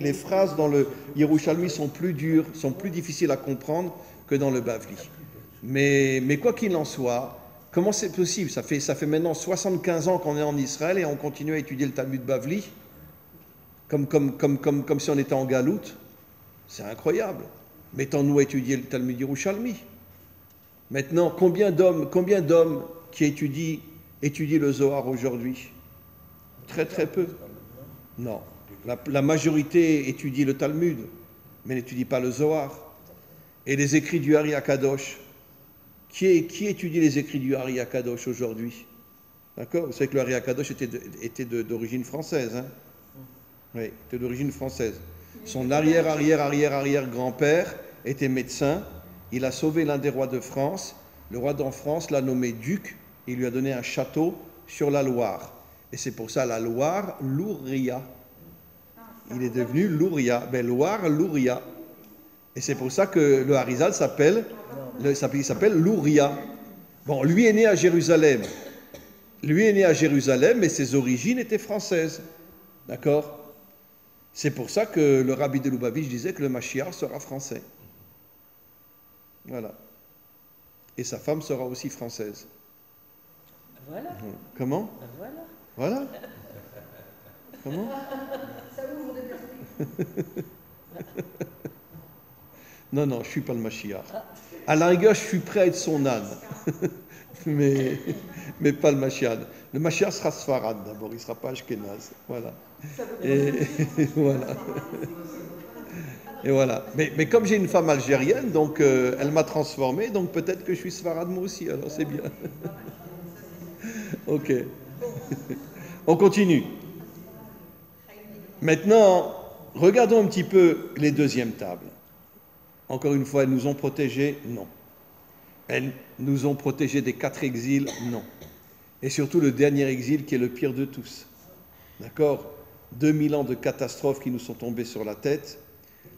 les phrases dans le Yerushalmi sont plus dures, sont plus difficiles à comprendre que dans le Bavli. Mais quoi qu'il en soit, comment c'est possible? Ça fait maintenant 75 ans qu'on est en Israël et on continue à étudier le Talmud Bavli comme si on était en galoute. C'est incroyable. Mettons-nous à étudier le Talmud Yerushalmi. Maintenant, combien d'hommes qui étudient le Zohar aujourd'hui? Très très peu. Non. La majorité étudie le Talmud, mais n'étudie pas le Zohar. Et les écrits du Ari HaKadosh. Qui étudie les écrits du Ari HaKadosh aujourd'hui? D'accord? Vous savez que le Ari HaKadosh était d'origine française. Hein? Oui, était d'origine française. Son arrière-arrière-arrière-arrière-grand-père était médecin. Il a sauvé l'un des rois de France. Le roi de France l'a nommé duc et lui a donné un château sur la Loire. Et c'est pour ça la Loire, Louria. Il est devenu Louria. Ben, Loire, Louria. Et c'est pour ça que le Harizal s'appelle Louria. Bon, lui est né à Jérusalem. Mais ses origines étaient françaises. D'accord? C'est pour ça que le rabbi de Lubavitch disait que le Mashiach sera français. Voilà. Et sa femme sera aussi française. Voilà. Comment? Ben voilà. Voilà. Comment? Ça ouvre des perspectives. Non, je ne suis pas le Mashiach. À la rigueur, je suis prêt à être son âne. mais pas le Mashiach. Le Mashiach sera Sfarad d'abord, il ne sera pas Ashkenaz. Voilà. Et voilà. Et voilà. Mais comme j'ai une femme algérienne, donc elle m'a transformé, donc peut-être que je suis Sfarad moi aussi, alors c'est bien. Ok. On continue. Maintenant, regardons un petit peu les deuxièmes tables. Encore une fois, elles nous ont protégés? Non. Elles nous ont protégés des 4 exils? Non. Et surtout le dernier exil qui est le pire de tous. D'accord? 2000 ans de catastrophes qui nous sont tombées sur la tête,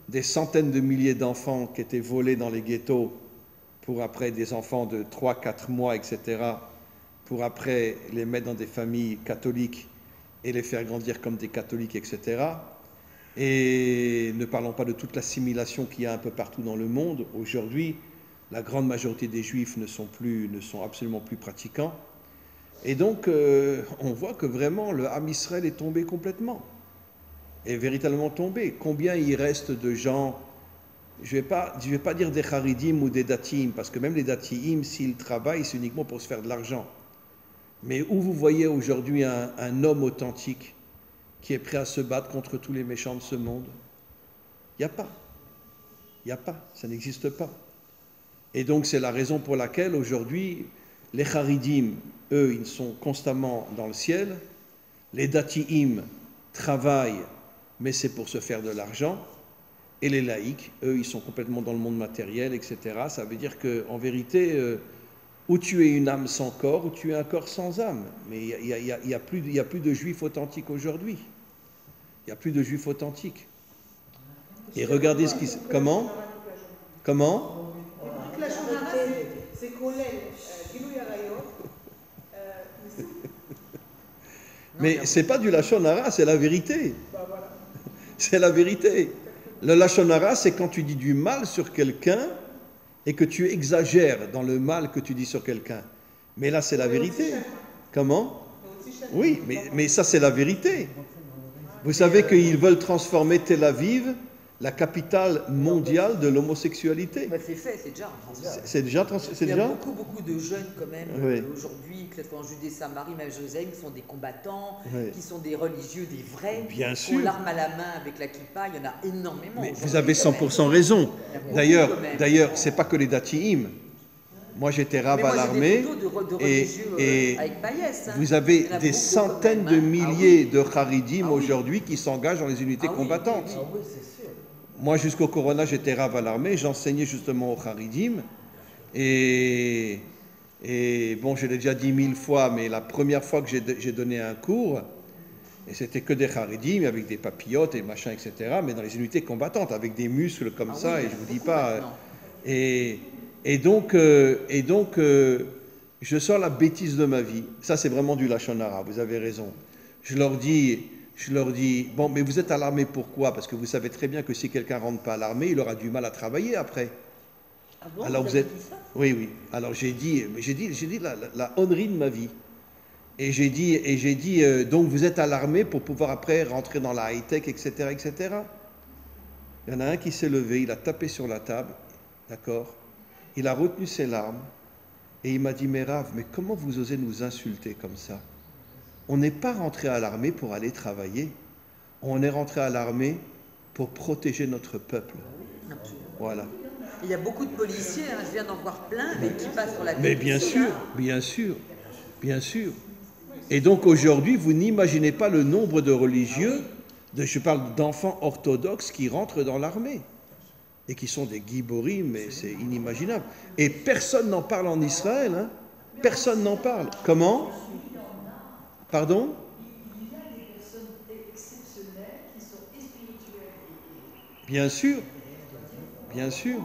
des centaines de milliers d'enfants qui étaient volés dans les ghettos pour après des enfants de 3-4 mois, etc., pour après les mettre dans des familles catholiques et les faire grandir comme des catholiques, etc. Et ne parlons pas de toute l'assimilation qu'il y a un peu partout dans le monde. Aujourd'hui, la grande majorité des Juifs ne sont absolument plus pratiquants. Et donc, on voit que vraiment le Ham Israël est tombé complètement. Est véritablement tombé. Combien il reste de gens, je vais pas dire des Haridim ou des Datim, parce que même les Datim, s'ils travaillent, c'est uniquement pour se faire de l'argent. Mais où vous voyez aujourd'hui un homme authentique qui est prêt à se battre contre tous les méchants de ce monde? Il n'y a pas. Il n'y a pas. Ça n'existe pas. Et donc, c'est la raison pour laquelle aujourd'hui, les Haridim, eux, ils sont constamment dans le ciel. Les Dati'im travaillent, mais c'est pour se faire de l'argent. Et les laïcs, eux, ils sont complètement dans le monde matériel, etc. Ça veut dire qu'en vérité, ou tu es une âme sans corps, ou tu es un corps sans âme. Mais il n'y a plus de juifs authentiques aujourd'hui. Il n'y a plus de juifs authentiques. Et regardez ce qui se... Comment? Comment? La Shonara, c'est Kolel, Gilou Yarayot. Mais c'est pas du Lachon Hara, c'est la vérité. C'est la vérité. Le Lachon Hara, c'est quand tu dis du mal sur quelqu'un et que tu exagères dans le mal que tu dis sur quelqu'un. Mais là, c'est la vérité. Comment? Oui, mais ça, c'est la vérité. Vous savez qu'ils veulent transformer Tel Aviv, la capitale mondiale de l'homosexualité. Bah, c'est fait, c'est déjà. C'est déjà. Il y a beaucoup de jeunes quand même Oui. aujourd'hui, que ce soit en Judée-Saint-Marie, même Jérusalem, qui sont des combattants, Oui. qui sont des religieux, des vrais, Bien qui sûr. ont l'arme à la main avec la kippa, il y en a énormément. Mais aujourd'hui, vous avez quand même. 100% raison. Il y a beaucoup D'ailleurs, quand même. d'ailleurs, c'est pas que les Dati'im. Moi, j'étais rave Mais moi, à j'ai l'armée. des photos de et- religieux et avec Bayès. Hein. Vous avez Il y en a des beaucoup centaines quand de même, hein. milliers Ah oui. de Haridim Ah oui. aujourd'hui qui s'engagent dans les unités Ah oui, combattantes. oui, oui, c'est sûr. Moi, jusqu'au Corona, j'étais rave à l'armée. J'enseignais justement aux Haridim. Et bon, je l'ai déjà dit 1000 fois, mais la première fois que j'ai donné un cours, et c'était que des Haridim avec des papillotes et machin, etc., mais dans les unités combattantes, avec des muscles comme Ah ça, oui, et il y en je a vous dis beaucoup pas. maintenant. Et donc, je sors la bêtise de ma vie. Ça, c'est vraiment du Lachon Hara, vous avez raison. Je leur dis, bon, mais vous êtes à l'armée pourquoi? Parce que vous savez très bien que si quelqu'un ne rentre pas à l'armée, il aura du mal à travailler après. Ah bon, Alors vous vous avez êtes... dit ça? Oui, oui. Alors j'ai dit la honnerie de ma vie. Et j'ai dit, donc vous êtes à l'armée pour pouvoir après rentrer dans la high-tech, etc., etc. Il y en a un qui s'est levé, il a tapé sur la table, d'accord? Il a retenu ses larmes et il m'a dit, mais Rav, mais comment vous osez nous insulter comme ça? On n'est pas rentré à l'armée pour aller travailler. On est rentré à l'armée pour protéger notre peuple. Voilà. Il y a beaucoup de policiers, hein, je viens d'en voir plein, mais qui passent sur la tête. Mais bien sûr, bien sûr, bien sûr. Et donc aujourd'hui, vous n'imaginez pas le nombre de religieux, je parle d'enfants orthodoxes qui rentrent dans l'armée et qui sont des giborim, mais c'est inimaginable. Et personne n'en parle en Israël, hein. Personne n'en parle. Comment? Pardon? Il y a des personnes exceptionnelles qui sont spirituelles. Bien sûr, bien sûr,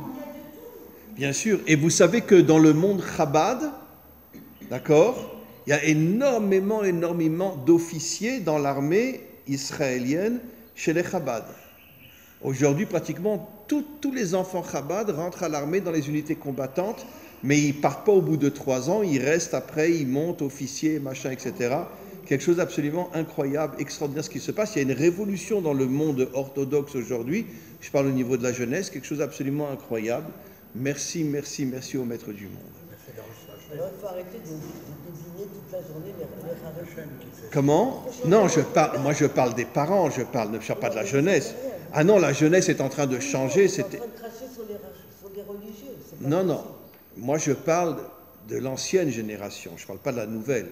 bien sûr. Et vous savez que dans le monde Chabad, d'accord, il y a énormément d'officiers dans l'armée israélienne chez les Chabad. Aujourd'hui, pratiquement tous les enfants Chabad rentrent à l'armée dans les unités combattantes, mais ils ne partent pas au bout de 3 ans, ils restent après, ils montent officiers, machin, etc. Quelque chose d'absolument incroyable, extraordinaire ce qui se passe. Il y a une révolution dans le monde orthodoxe aujourd'hui. Je parle au niveau de la jeunesse, quelque chose d'absolument incroyable. Merci, merci, merci au maître du monde. Alors, il faut arrêter de désigner toute la journée les Haredim. Comment? Non, moi je parle des parents, je parle pas de la jeunesse. Ah non, la jeunesse est en train de changer. Ils sont en train de cracher sur les religieux. c'est pas Non, non. possible. Moi je parle de l'ancienne génération, je ne parle pas de la nouvelle.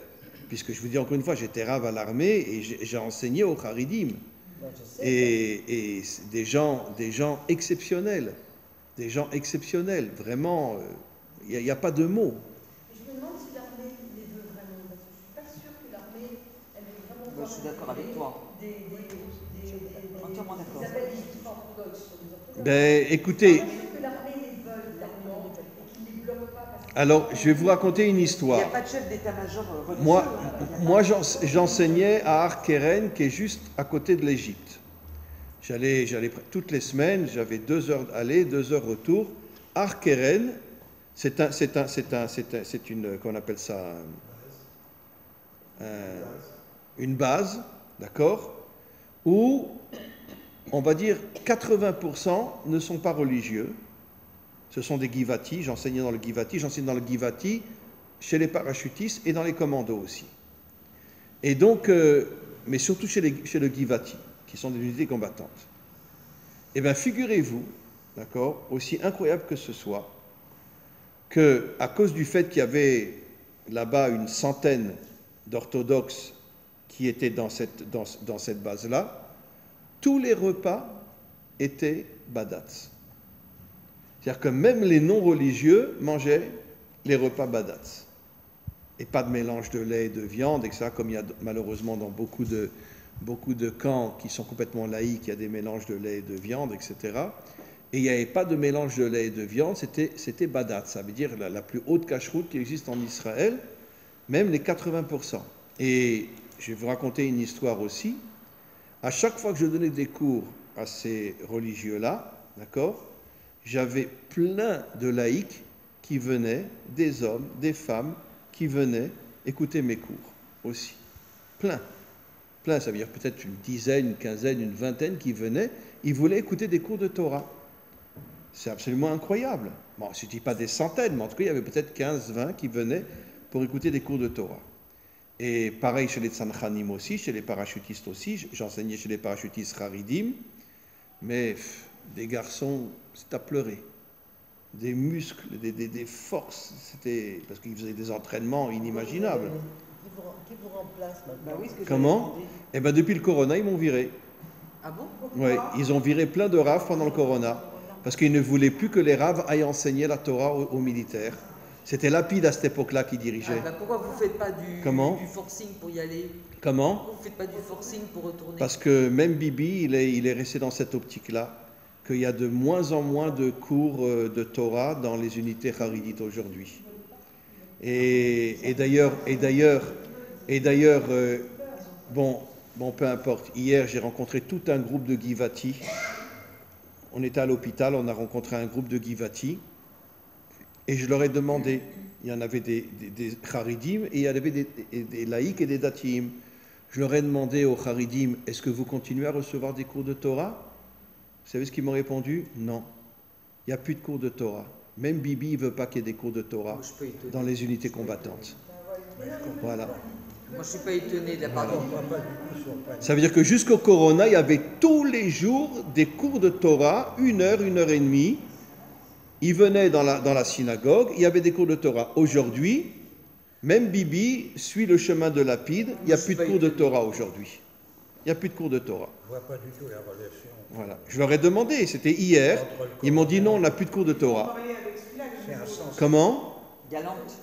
Puisque je vous dis encore une fois, j'étais rave à l'armée et j'ai enseigné au Haridim. Ben, je sais, Et des gens exceptionnels. Des gens exceptionnels. Vraiment, il n'y a pas de mots. Je me demande si l'armée les veut vraiment, parce que je suis pas sûre que l'armée, elle veut vraiment. Moi, je suis d'accord avec toi. Entièrement d'accord. Ils appellent les juifs orthodoxes sur les orthodoxes. Ben, écoutez, Je suis pas sûre que l'armée les veuille vraiment et qu'ils ne les bloquent pas parce que. alors je vais vous raconter une Il n'y histoire. a pas de chef d'état-major religieux. Moi j'enseignais à Arkeren, qui est juste à côté de l'Égypte. J'allais toutes les semaines, j'avais 2 heures aller, 2 heures retour. Arkeren, c'est une, qu'on appelle ça, une base, d'accord, où on va dire 80% ne sont pas religieux. Ce sont des Givati, j'enseignais dans le Givati, j'enseigne dans le Givati chez les parachutistes et dans les commandos aussi. Et donc, mais surtout chez le Givati, qui sont des unités combattantes. Eh bien, figurez-vous, d'accord, aussi incroyable que ce soit, qu'à cause du fait qu'il y avait là-bas une centaine d'orthodoxes qui étaient dans cette base-là, tous les repas étaient badats. C'est-à-dire que même les non-religieux mangeaient les repas badatz. Et pas de mélange de lait et de viande, etc., comme il y a malheureusement dans beaucoup de camps qui sont complètement laïques, il y a des mélanges de lait et de viande, etc. Et il n'y avait pas de mélange de lait et de viande, c'était badatz, ça veut dire la plus haute cacheroute qui existe en Israël, même les 80%. Et je vais vous raconter une histoire aussi. À chaque fois que je donnais des cours à ces religieux-là, d'accord, j'avais plein de laïcs qui venaient, des hommes, des femmes, qui venaient écouter mes cours aussi. Plein. Plein, ça veut dire peut-être une dizaine, une quinzaine, une vingtaine qui venaient, ils voulaient écouter des cours de Torah. C'est absolument incroyable. Bon, je ne dis pas des centaines, mais en tout cas, il y avait peut-être 15, 20 qui venaient pour écouter des cours de Torah. Et pareil chez les tzanchanim aussi, chez les parachutistes aussi. J'enseignais chez les parachutistes haridim, mais des garçons, c'est à pleurer. Des muscles, des forces, c'était parce qu'ils faisaient des entraînements inimaginables. Qui vous remplace maintenant? Bah oui, ce que Comment? Eh bien, depuis le corona, ils m'ont viré. Ah bon? Oui, ils ont viré plein de raves pendant le corona, parce qu'ils ne voulaient plus que les raves aillent enseigner la Torah aux militaires. C'était Lapide à cette époque-là qui dirigeait. Ah, bah pourquoi vous ne faites pas du forcing pour y aller? Comment? Pourquoi vous ne faites pas du forcing pour retourner? Parce que même Bibi, il est resté dans cette optique-là, qu'il y a de moins en moins de cours de Torah dans les unités haridites aujourd'hui. Et d'ailleurs, bon, peu importe. Hier, j'ai rencontré tout un groupe de Givati. On était à l'hôpital, on a rencontré un groupe de Givati. Et je leur ai demandé, il y en avait des Haridim et il y en avait des laïcs et des datim. Je leur ai demandé aux Haridim, est-ce que vous continuez à recevoir des cours de Torah? Vous savez ce qu'ils m'ont répondu? Non. Il n'y a plus de cours de Torah. Même Bibi ne veut pas qu'il y ait des cours de Torah dans les unités combattantes. Voilà. Moi, je ne suis pas étonné de la part de... Ça veut dire que jusqu'au Corona, il y avait tous les jours des cours de Torah, 1 heure et demie. Ils venaient dans la synagogue, il y avait des cours de Torah. Aujourd'hui, même Bibi suit le chemin de Lapide, il n'y a plus de cours de Torah aujourd'hui. Il n'y a plus de cours de Torah. Je ne vois pas du tout la relation. Voilà. Je leur ai demandé, c'était hier, ils m'ont dit non, on n'a plus de cours de Torah. Comment? Galante.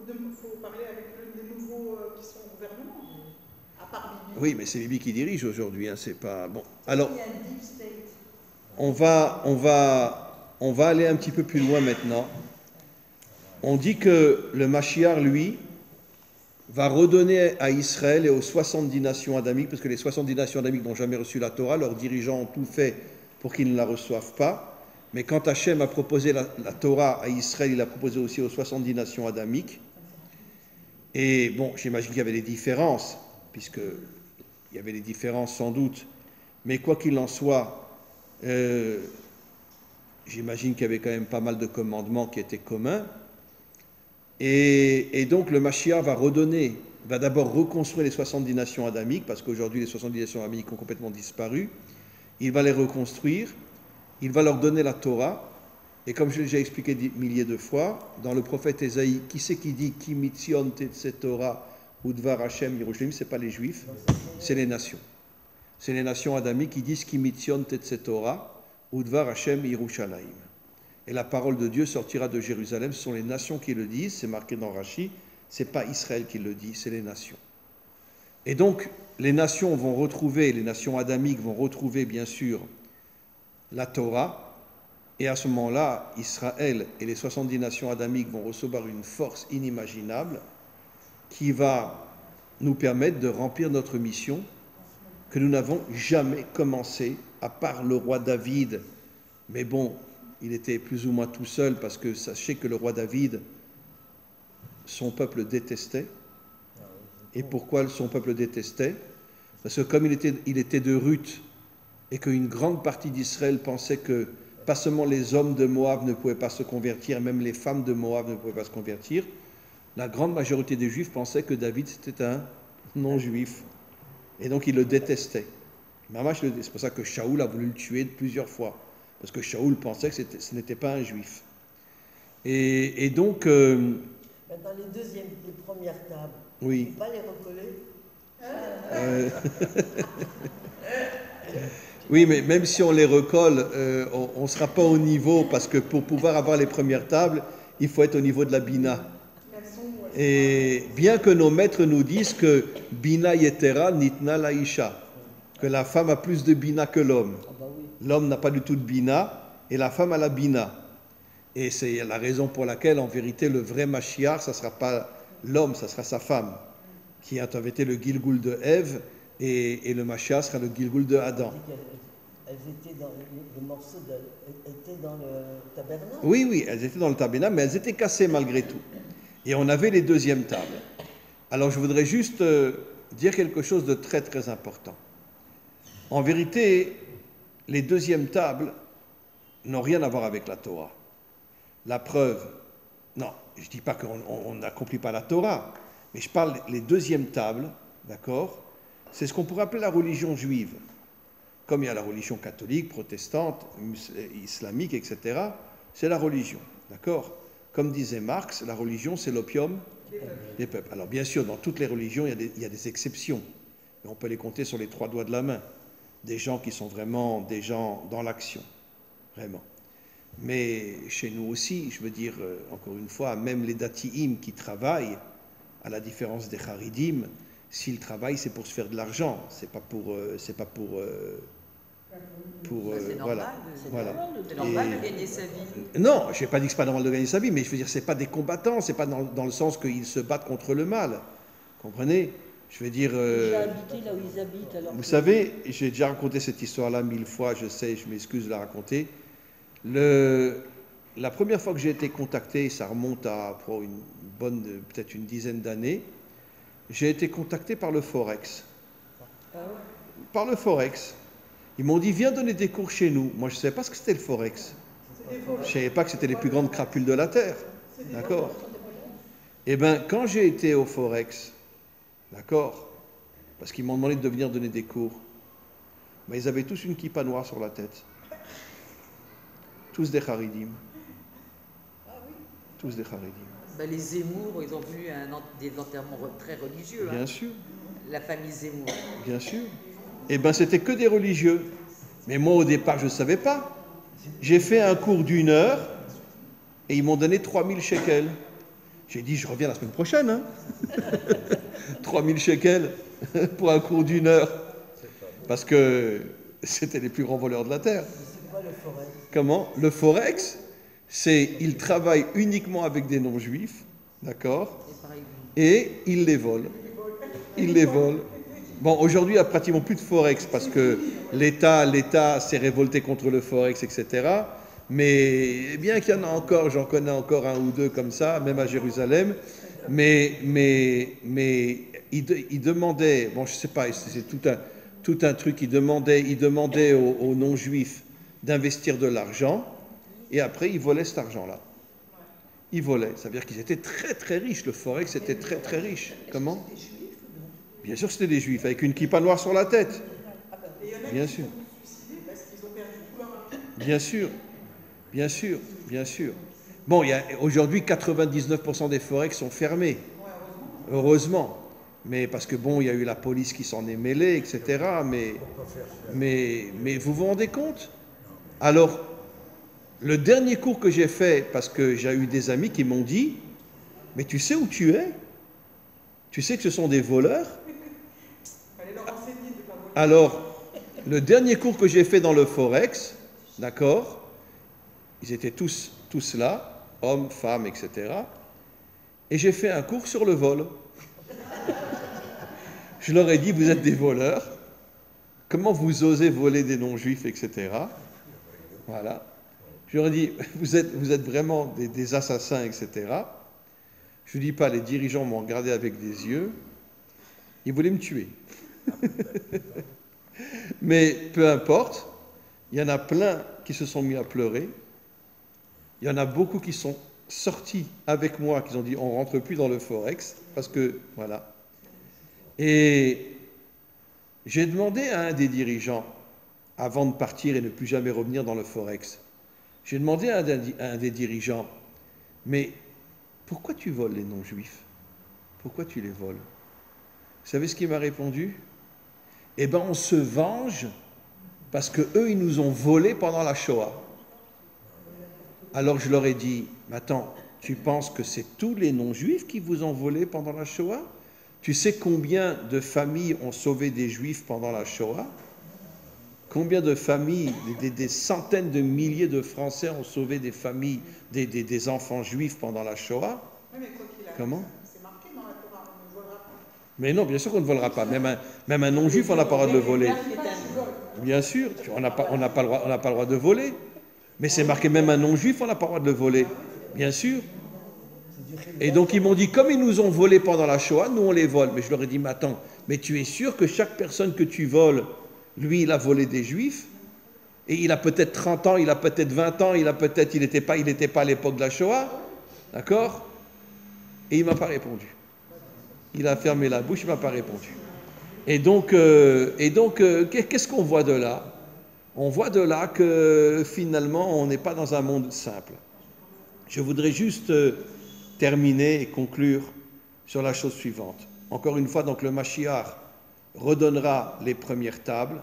Il faut parler avec les nouveaux qui sont au gouvernement, à part Bibi. Oui, mais c'est Bibi qui dirige aujourd'hui, hein, c'est pas... Bon, alors, Il y a un deep state. on va aller un petit peu plus loin maintenant. On dit que le Mashiach, lui, va redonner à Israël et aux 70 nations adamiques, parce que les 70 nations adamiques n'ont jamais reçu la Torah, leurs dirigeants ont tout fait pour qu'ils ne la reçoivent pas. Mais quand Hachem a proposé la Torah à Israël, il l'a proposé aussi aux 70 nations adamiques. Et bon, j'imagine qu'il y avait des différences, puisqu'il y avait des différences sans doute. Mais quoi qu'il en soit, j'imagine qu'il y avait quand même pas mal de commandements qui étaient communs. Et donc le Mashiach va d'abord reconstruire les 70 nations adamiques, parce qu'aujourd'hui les 70 nations adamiques ont complètement disparu. Il va les reconstruire, il va leur donner la Torah, et comme je l'ai déjà expliqué des milliers de fois, dans le prophète Ésaïe, qui c'est qui dit Ki mitzion tetze Torah ou dvar Hashem Yerushalayim? Ce n'est pas les Juifs, c'est les nations. C'est les nations adamiques qui disent Ki mitzion tetze Torah ou dvar Hashem Yerushalayim. Et la parole de Dieu sortira de Jérusalem. Ce sont les nations qui le disent, c'est marqué dans Rashi, ce n'est pas Israël qui le dit, c'est les nations. Et donc, les nations les nations adamiques vont retrouver bien sûr la Torah, et à ce moment-là, Israël et les 70 nations adamiques vont recevoir une force inimaginable qui va nous permettre de remplir notre mission que nous n'avons jamais commencé, à part le roi David. Mais bon, il était plus ou moins tout seul, parce que sachez que le roi David, son peuple détestait. Et pourquoi son peuple détestait? Parce que comme il était de Ruth, et qu'une grande partie d'Israël pensait que pas seulement les hommes de Moab ne pouvaient pas se convertir, même les femmes de Moab ne pouvaient pas se convertir, la grande majorité des Juifs pensaient que David c'était un non-juif. Et donc ils le détestaient. C'est pour ça que Shaoul a voulu le tuer plusieurs fois. Parce que Shaoul pensait que ce n'était pas un juif. Et donc... Dans les premières tables, oui. pas les recoller. Oui, mais même si on les recolle, on ne sera pas au niveau, parce que pour pouvoir avoir les premières tables, il faut être au niveau de la Bina. Et bien que nos maîtres nous disent que Bina Yetera Nitna Laisha, que la femme a plus de Bina que l'homme. L'homme n'a pas du tout de Bina et la femme a la Bina. Et c'est la raison pour laquelle, en vérité, le vrai Mashiach, ça ne sera pas l'homme, ça sera sa femme, qui a été le Gilgul de Ève, et le Mashiach sera le Gilgul de Adam. Elles étaient dans le morceau étaient dans le tabernacle. Oui, oui, elles étaient dans le tabernacle, mais elles étaient cassées malgré tout. Et on avait les deuxièmes tables. Alors je voudrais juste dire quelque chose de très très important. En vérité, les deuxièmes tables n'ont rien à voir avec la Torah. La preuve, non, je ne dis pas qu'on n'accomplit pas la Torah, mais je parle les deuxièmes tables, d'accord? C'est ce qu'on pourrait appeler la religion juive. Comme il y a la religion catholique, protestante, islamique, etc., c'est la religion, d'accord? Comme disait Marx, la religion, c'est l'opium des peuples. Alors bien sûr, dans toutes les religions, il y a des exceptions, mais on peut les compter sur les 3 doigts de la main. Des gens qui sont vraiment des gens dans l'action, vraiment. Mais chez nous aussi, je veux dire, encore une fois, même les dati'im qui travaillent, à la différence des charidim, s'ils travaillent, c'est pour se faire de l'argent, c'est pas pour normal, c'est normal de gagner sa vie. Non, je n'ai pas dit que ce n'est pas normal de gagner sa vie, mais je veux dire, ce n'est pas des combattants, ce n'est pas dans le sens qu'ils se battent contre le mal. Comprenez? Je veux dire... J'ai habité là où ils habitent. Alors vous savez, j'ai déjà raconté cette histoire-là 1000 fois, je sais, je m'excuse de la raconter. La première fois que j'ai été contacté, ça remonte à peut-être une dizaine d'années, j'ai été contacté par le Forex. Ah ouais. Par le Forex. Ils m'ont dit, viens donner des cours chez nous. Moi, je ne savais pas ce que c'était le Forex. Je ne savais pas que c'était les plus grandes crapules de la Terre. D'accord? Eh bien, quand j'ai été au Forex, d'accord, parce qu'ils m'ont demandé de venir donner des cours, ben, ils avaient tous une kippa noire sur la tête. Tous des charidim. Tous des charidim. Ben, les Zemmour, ils ont voulu des enterrements très religieux. Bien sûr. La famille Zemmour. Bien sûr. Eh bien, c'était que des religieux. Mais moi, au départ, je ne savais pas. J'ai fait un cours d'1 heure et ils m'ont donné 3000 shekels. J'ai dit, je reviens la semaine prochaine. Hein. 3000 shekels pour un cours d'1 heure. Parce que c'était les plus grands voleurs de la Terre. C'est quoi le Forex? Comment? Le Forex, c'est ils travaillent uniquement avec des non-juifs, d'accord? Et ils les volent. Ils les volent. Bon, aujourd'hui, il n'y a pratiquement plus de Forex parce que l'État s'est révolté contre le Forex, etc. Mais bien qu'il y en a encore, j'en connais encore 1 ou 2 comme ça, même à Jérusalem. Mais ils demandaient, bon, je ne sais pas, c'est tout un truc, ils demandaient aux non-juifs d'investir de l'argent et après, ils volaient cet argent-là. Ils volaient, ça veut dire qu'ils étaient très très riches, le Forex était très très riche. Comment? Bien sûr, c'était des juifs, avec une kippa noire sur la tête. Bien sûr. Bien sûr, bien sûr, bien sûr. Bon, aujourd'hui, 99% des Forex sont fermés. Heureusement. Mais parce que bon, il y a eu la police qui s'en est mêlée, etc. Mais vous vous rendez compte? Alors, le dernier cours que j'ai fait, parce que j'ai eu des amis qui m'ont dit, mais tu sais où tu es? Tu sais que ce sont des voleurs? Alors, le dernier cours que j'ai fait dans le Forex, d'accord, ils étaient tous là, hommes, femmes, etc. Et j'ai fait un cours sur le vol. Je leur ai dit, vous êtes des voleurs, comment vous osez voler des non-juifs, etc. Voilà. Je leur ai dit, vous êtes vraiment des assassins, etc. Je ne dis pas, les dirigeants m'ont regardé avec des yeux, ils voulaient me tuer. Mais peu importe, il y en a plein qui se sont mis à pleurer. Il y en a beaucoup qui sont sortis avec moi, qui ont dit on ne rentre plus dans le Forex, parce que voilà. Et j'ai demandé à un des dirigeants, avant de partir et ne plus jamais revenir dans le Forex, j'ai demandé à un des dirigeants, mais pourquoi tu voles les non-juifs? Pourquoi tu les voles? Vous savez ce qu'il m'a répondu? Eh bien, on se venge parce qu'eux, ils nous ont volés pendant la Shoah. Alors je leur ai dit, mais attends, Tu penses que c'est tous les non-juifs qui vous ont volé pendant la Shoah? Tu sais combien de familles ont sauvé des juifs pendant la Shoah? Combien de familles, des centaines de milliers de Français ont sauvé des familles, des enfants juifs pendant la Shoah? Oui, mais quoi qu'il arrive, Comment? c'est marqué dans la Torah, on ne volera pas. Mais non, bien sûr qu'on ne volera pas. Même un non-juif, on n'a pas le droit de le voler. Bien sûr, on n'a pas le droit de voler. Mais c'est marqué même un non-juif, on n'a pas le droit de le voler. Bien sûr. Et donc ils m'ont dit, comme ils nous ont volé pendant la Shoah, nous on les vole. Mais je leur ai dit, mais attends, mais tu es sûr que chaque personne que tu voles, lui, il a volé des juifs? Et il a peut-être 30 ans, il a peut-être 20 ans, il n'était pas à l'époque de la Shoah. D'accord? Et il ne m'a pas répondu. Il a fermé la bouche, il ne m'a pas répondu. Et donc, qu'est-ce qu'on voit de là? On voit de là que finalement, on n'est pas dans un monde simple. Je voudrais juste terminer et conclure sur la chose suivante. Encore une fois, donc le Mashiach redonnera les premières tables.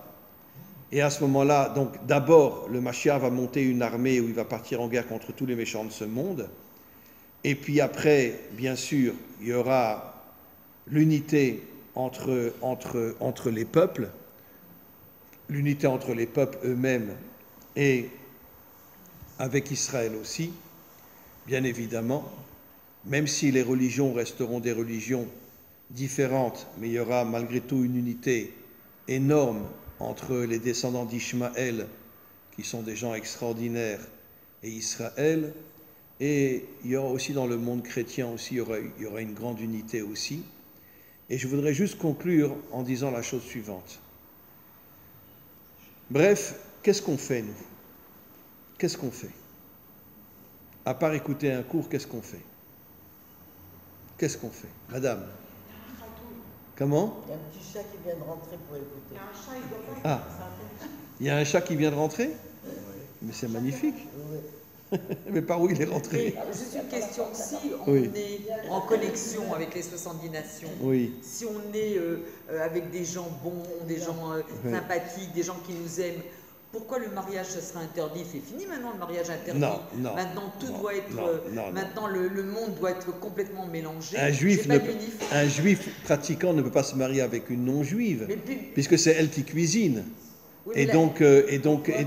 Et à ce moment-là, donc d'abord, le Mashiach va monter une armée où il va partir en guerre contre tous les méchants de ce monde. Et puis après, bien sûr, il y aura l'unité entre les peuples, l'unité entre les peuples eux-mêmes et avec Israël aussi, bien évidemment, même si les religions resteront des religions différentes, mais il y aura malgré tout une unité énorme entre les descendants d'Ishmaël, qui sont des gens extraordinaires, et Israël. Et il y aura aussi dans le monde chrétien aussi, il y aura une grande unité aussi. Et je voudrais juste conclure en disant la chose suivante. Bref, qu'est-ce qu'on fait, nous? Qu'est-ce qu'on fait? À part écouter un cours, qu'est-ce qu'on fait? Qu'est-ce qu'on fait? Madame? Comment? Il y a un petit chat qui vient de rentrer pour écouter. Il y a un chat, il doit faire Ah, il y a un chat qui vient de rentrer? Mais c'est magnifique. Oui. Mais par où il est rentré? Juste une question, si on Oui. est en connexion avec les 70 nations, Oui. si on est avec des gens bons, des gens sympathiques, des gens qui nous aiment, pourquoi le mariage ça sera interdit? C'est fini maintenant le mariage interdit. Non, non. Maintenant tout non, doit être. non. Maintenant le monde doit être complètement mélangé. Un juif, C'est pas l'unif- un juif pratiquant ne peut pas se marier avec une non-juive, Mais puis- puisque c'est elle qui cuisine. oui, Et mais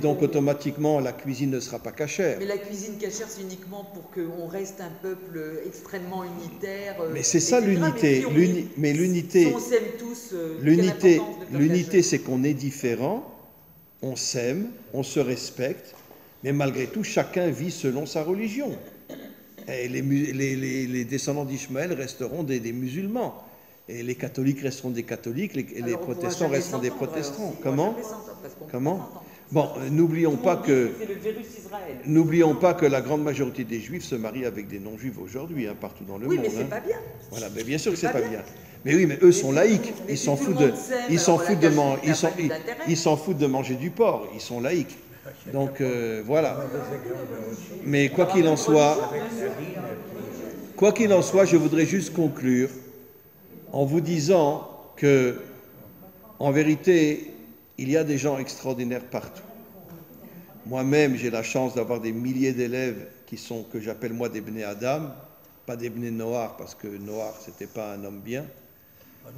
donc, automatiquement, la cuisine ne sera pas cachère. Mais la cuisine cachère, c'est uniquement pour qu'on reste un peuple extrêmement unitaire. Mais c'est ça etc. l'unité. Mais si on s'aime tous, l'unité, quelle importance de faire l'unité, la c'est qu'on est différent, on s'aime, on se respecte, mais malgré tout, chacun vit selon sa religion. Et les descendants d'Ishmaël resteront des musulmans. Et les catholiques resteront des catholiques, et les protestants resteront des protestants. Comment? Comment? Bon, n'oublions pas que C'est le virus Israël. n'oublions pas que la grande majorité des juifs se marient avec des non-juifs aujourd'hui, hein, partout dans le Oui, monde. mais c'est hein. pas bien. Voilà, mais bien sûr que C'est c'est pas pas bien. bien. Mais oui, mais eux sont laïcs. mais Ils si s'en tout le foutent de, monde s'aime, ils s'en alors la foutent de cache, man- il n'y a ils s'en- pas d'intérêt. ils s'en foutent de manger du porc. Ils sont laïcs. Donc voilà. Mais quoi qu'il en soit, je voudrais juste conclure en vous disant que, en vérité, il y a des gens extraordinaires partout. Moi-même, j'ai la chance d'avoir des milliers d'élèves que j'appelle moi des Bnei Adam, pas des Bnei Noach, parce que Noach, c'était pas un homme bien.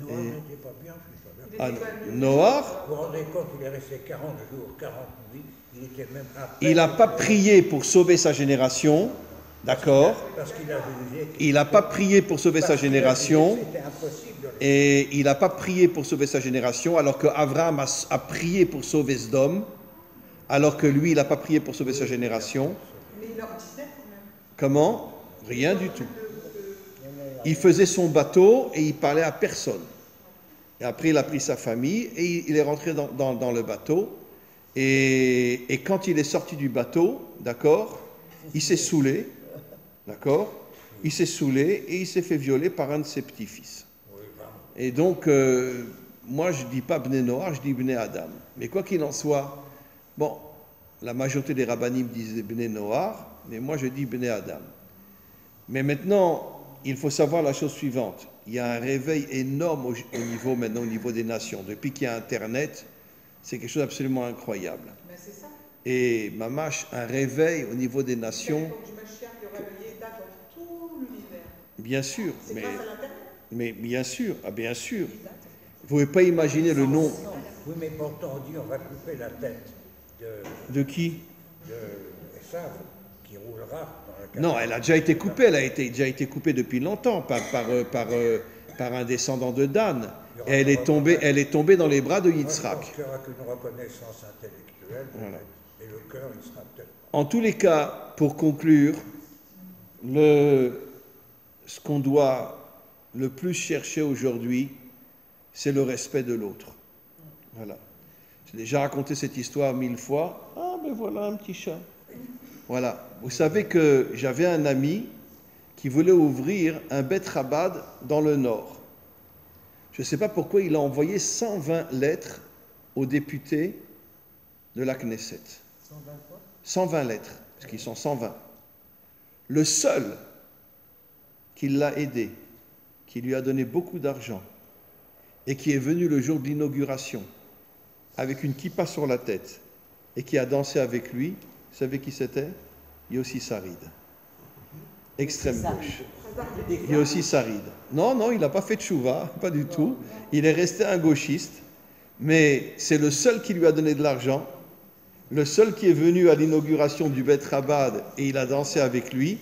Noah n'était pas bien, je suis pas bien. Ah, Noach, Vous vous rendez compte, il est resté 40 jours, 40 nuits, il était même à peine- il n'a pas prié pour sauver sa génération, d'accord? Parce qu'il avait Il n'a pas prié pour sauver sa génération. C'était impossible de le Et il n'a pas prié pour sauver sa génération, alors que Abraham a prié pour sauver Sodome, alors que lui, il n'a pas prié pour sauver sa génération. Mais il leur disait quand même. Comment? Rien du tout. Il faisait son bateau et il parlait à personne. Et après, il a pris sa famille et il est rentré dans le bateau. Et quand il est sorti du bateau, d'accord, il s'est saoulé, d'accord, il s'est saoulé et il s'est fait violer par un de ses petits-fils. Et donc, moi, je ne dis pas Bnei Noach, je dis Bnei Adam. Mais quoi qu'il en soit, bon, la majorité des rabbinim disent Bnei Noach, mais moi, je dis Bnei Adam. Mais maintenant, il faut savoir la chose suivante. Il y a un réveil énorme au niveau des nations. Depuis qu'il y a Internet, c'est quelque chose d'absolument incroyable. Mais c'est ça. Et Mamash, un réveil au niveau des nations. L'époque du Mashiach, il y aurait réveillé d'abord tous Bien sûr, C'est grâce à l'Internet. mais bien sûr, ah bien sûr. Vous ne pouvez pas imaginer le nom Oui, mais pourtant on dit on va couper la tête de qui? de Esav, qui roulera dans la caverne. Non, elle a déjà été coupée, elle a déjà été coupée depuis longtemps par un descendant de Dan. Et elle est tombée dans les bras de Moi, je Yitzhak. pense qu'il n'y aura qu'une reconnaissance intellectuelle, Voilà. et le cœur, il sera peut-être. En tous les cas, pour conclure, ce qu'on doit le plus chercher aujourd'hui, c'est le respect de l'autre. Voilà. J'ai déjà raconté cette histoire 1000 fois. Ah, ben voilà un petit chat. Voilà. Vous savez que j'avais un ami qui voulait ouvrir un Bet Chabad dans le Nord. Je ne sais pas pourquoi il a envoyé 120 lettres aux députés de la Knesset. 120 lettres, parce qu'ils sont 120. Le seul qui l'a aidé, qui lui a donné beaucoup d'argent, et qui est venu le jour de l'inauguration, avec une kippa sur la tête, et qui a dansé avec lui, vous savez qui c'était? Yossi Sarid. Extrême gauche. Yossi Sarid. Non, il n'a pas fait de chouva, pas du tout. Il est resté un gauchiste, mais c'est le seul qui lui a donné de l'argent, le seul qui est venu à l'inauguration du Bet Chabad et il a dansé avec lui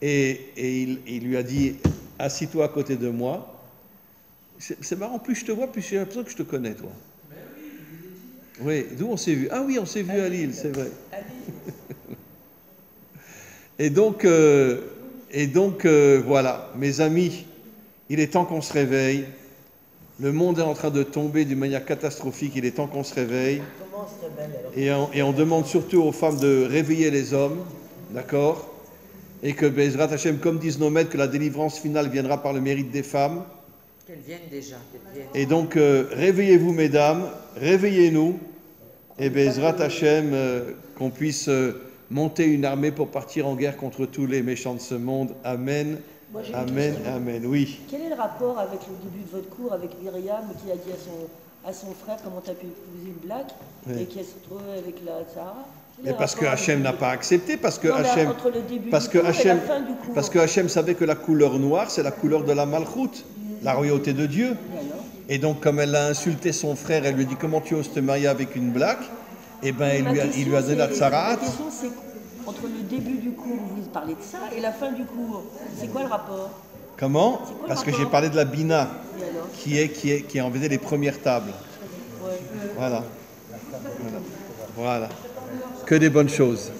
et il lui a dit « Assis-toi à côté de moi ». C'est marrant, plus je te vois, plus j'ai l'impression que je te connais, toi. Oui, d'où on s'est vu? Ah oui, on s'est vu à Lille, c'est vrai. Et donc, voilà, mes amis, il est temps qu'on se réveille. Le monde est en train de tomber d'une manière catastrophique, il est temps qu'on se réveille. Comment on se réveille alors? Et on demande surtout aux femmes de réveiller les hommes, d'accord? Et que Bezrat Hashem, comme disent nos maîtres, que la délivrance finale viendra par le mérite des femmes. Qu'elles viennent déjà. Qu'elles viennent. Et donc, réveillez-vous, mesdames, réveillez-nous, et Bezrat Hashem, qu'on puisse monter une armée pour partir en guerre contre tous les méchants de ce monde. Amen, Moi, j'ai une amen, question. amen. Oui. Quel est le rapport avec le début de votre cours, avec Myriam qui a dit à son frère comment tu as pu épouser une blague Oui. et qui se retrouvée avec la Sarah? Mais parce que Hachem n'a pas accepté, parce que Hachem, entre le début parce du que cours et Hachem, la fin du cours. parce que Hachem savait que la couleur noire, c'est la couleur de la malchoute, la royauté de Dieu. Et alors Et donc, comme elle a insulté son frère, elle lui dit comment tu oses te marier avec une blague, et ben il lui a donné la tsarat. La question, c'est entre le début du cours où vous parlez de ça et la fin du cours, c'est quoi le rapport? Comment? C'est quoi le Parce que rapport? j'ai parlé de la bina, Et alors qui est en des premières tables. Ouais. Voilà. Voilà. Que des bonnes choses.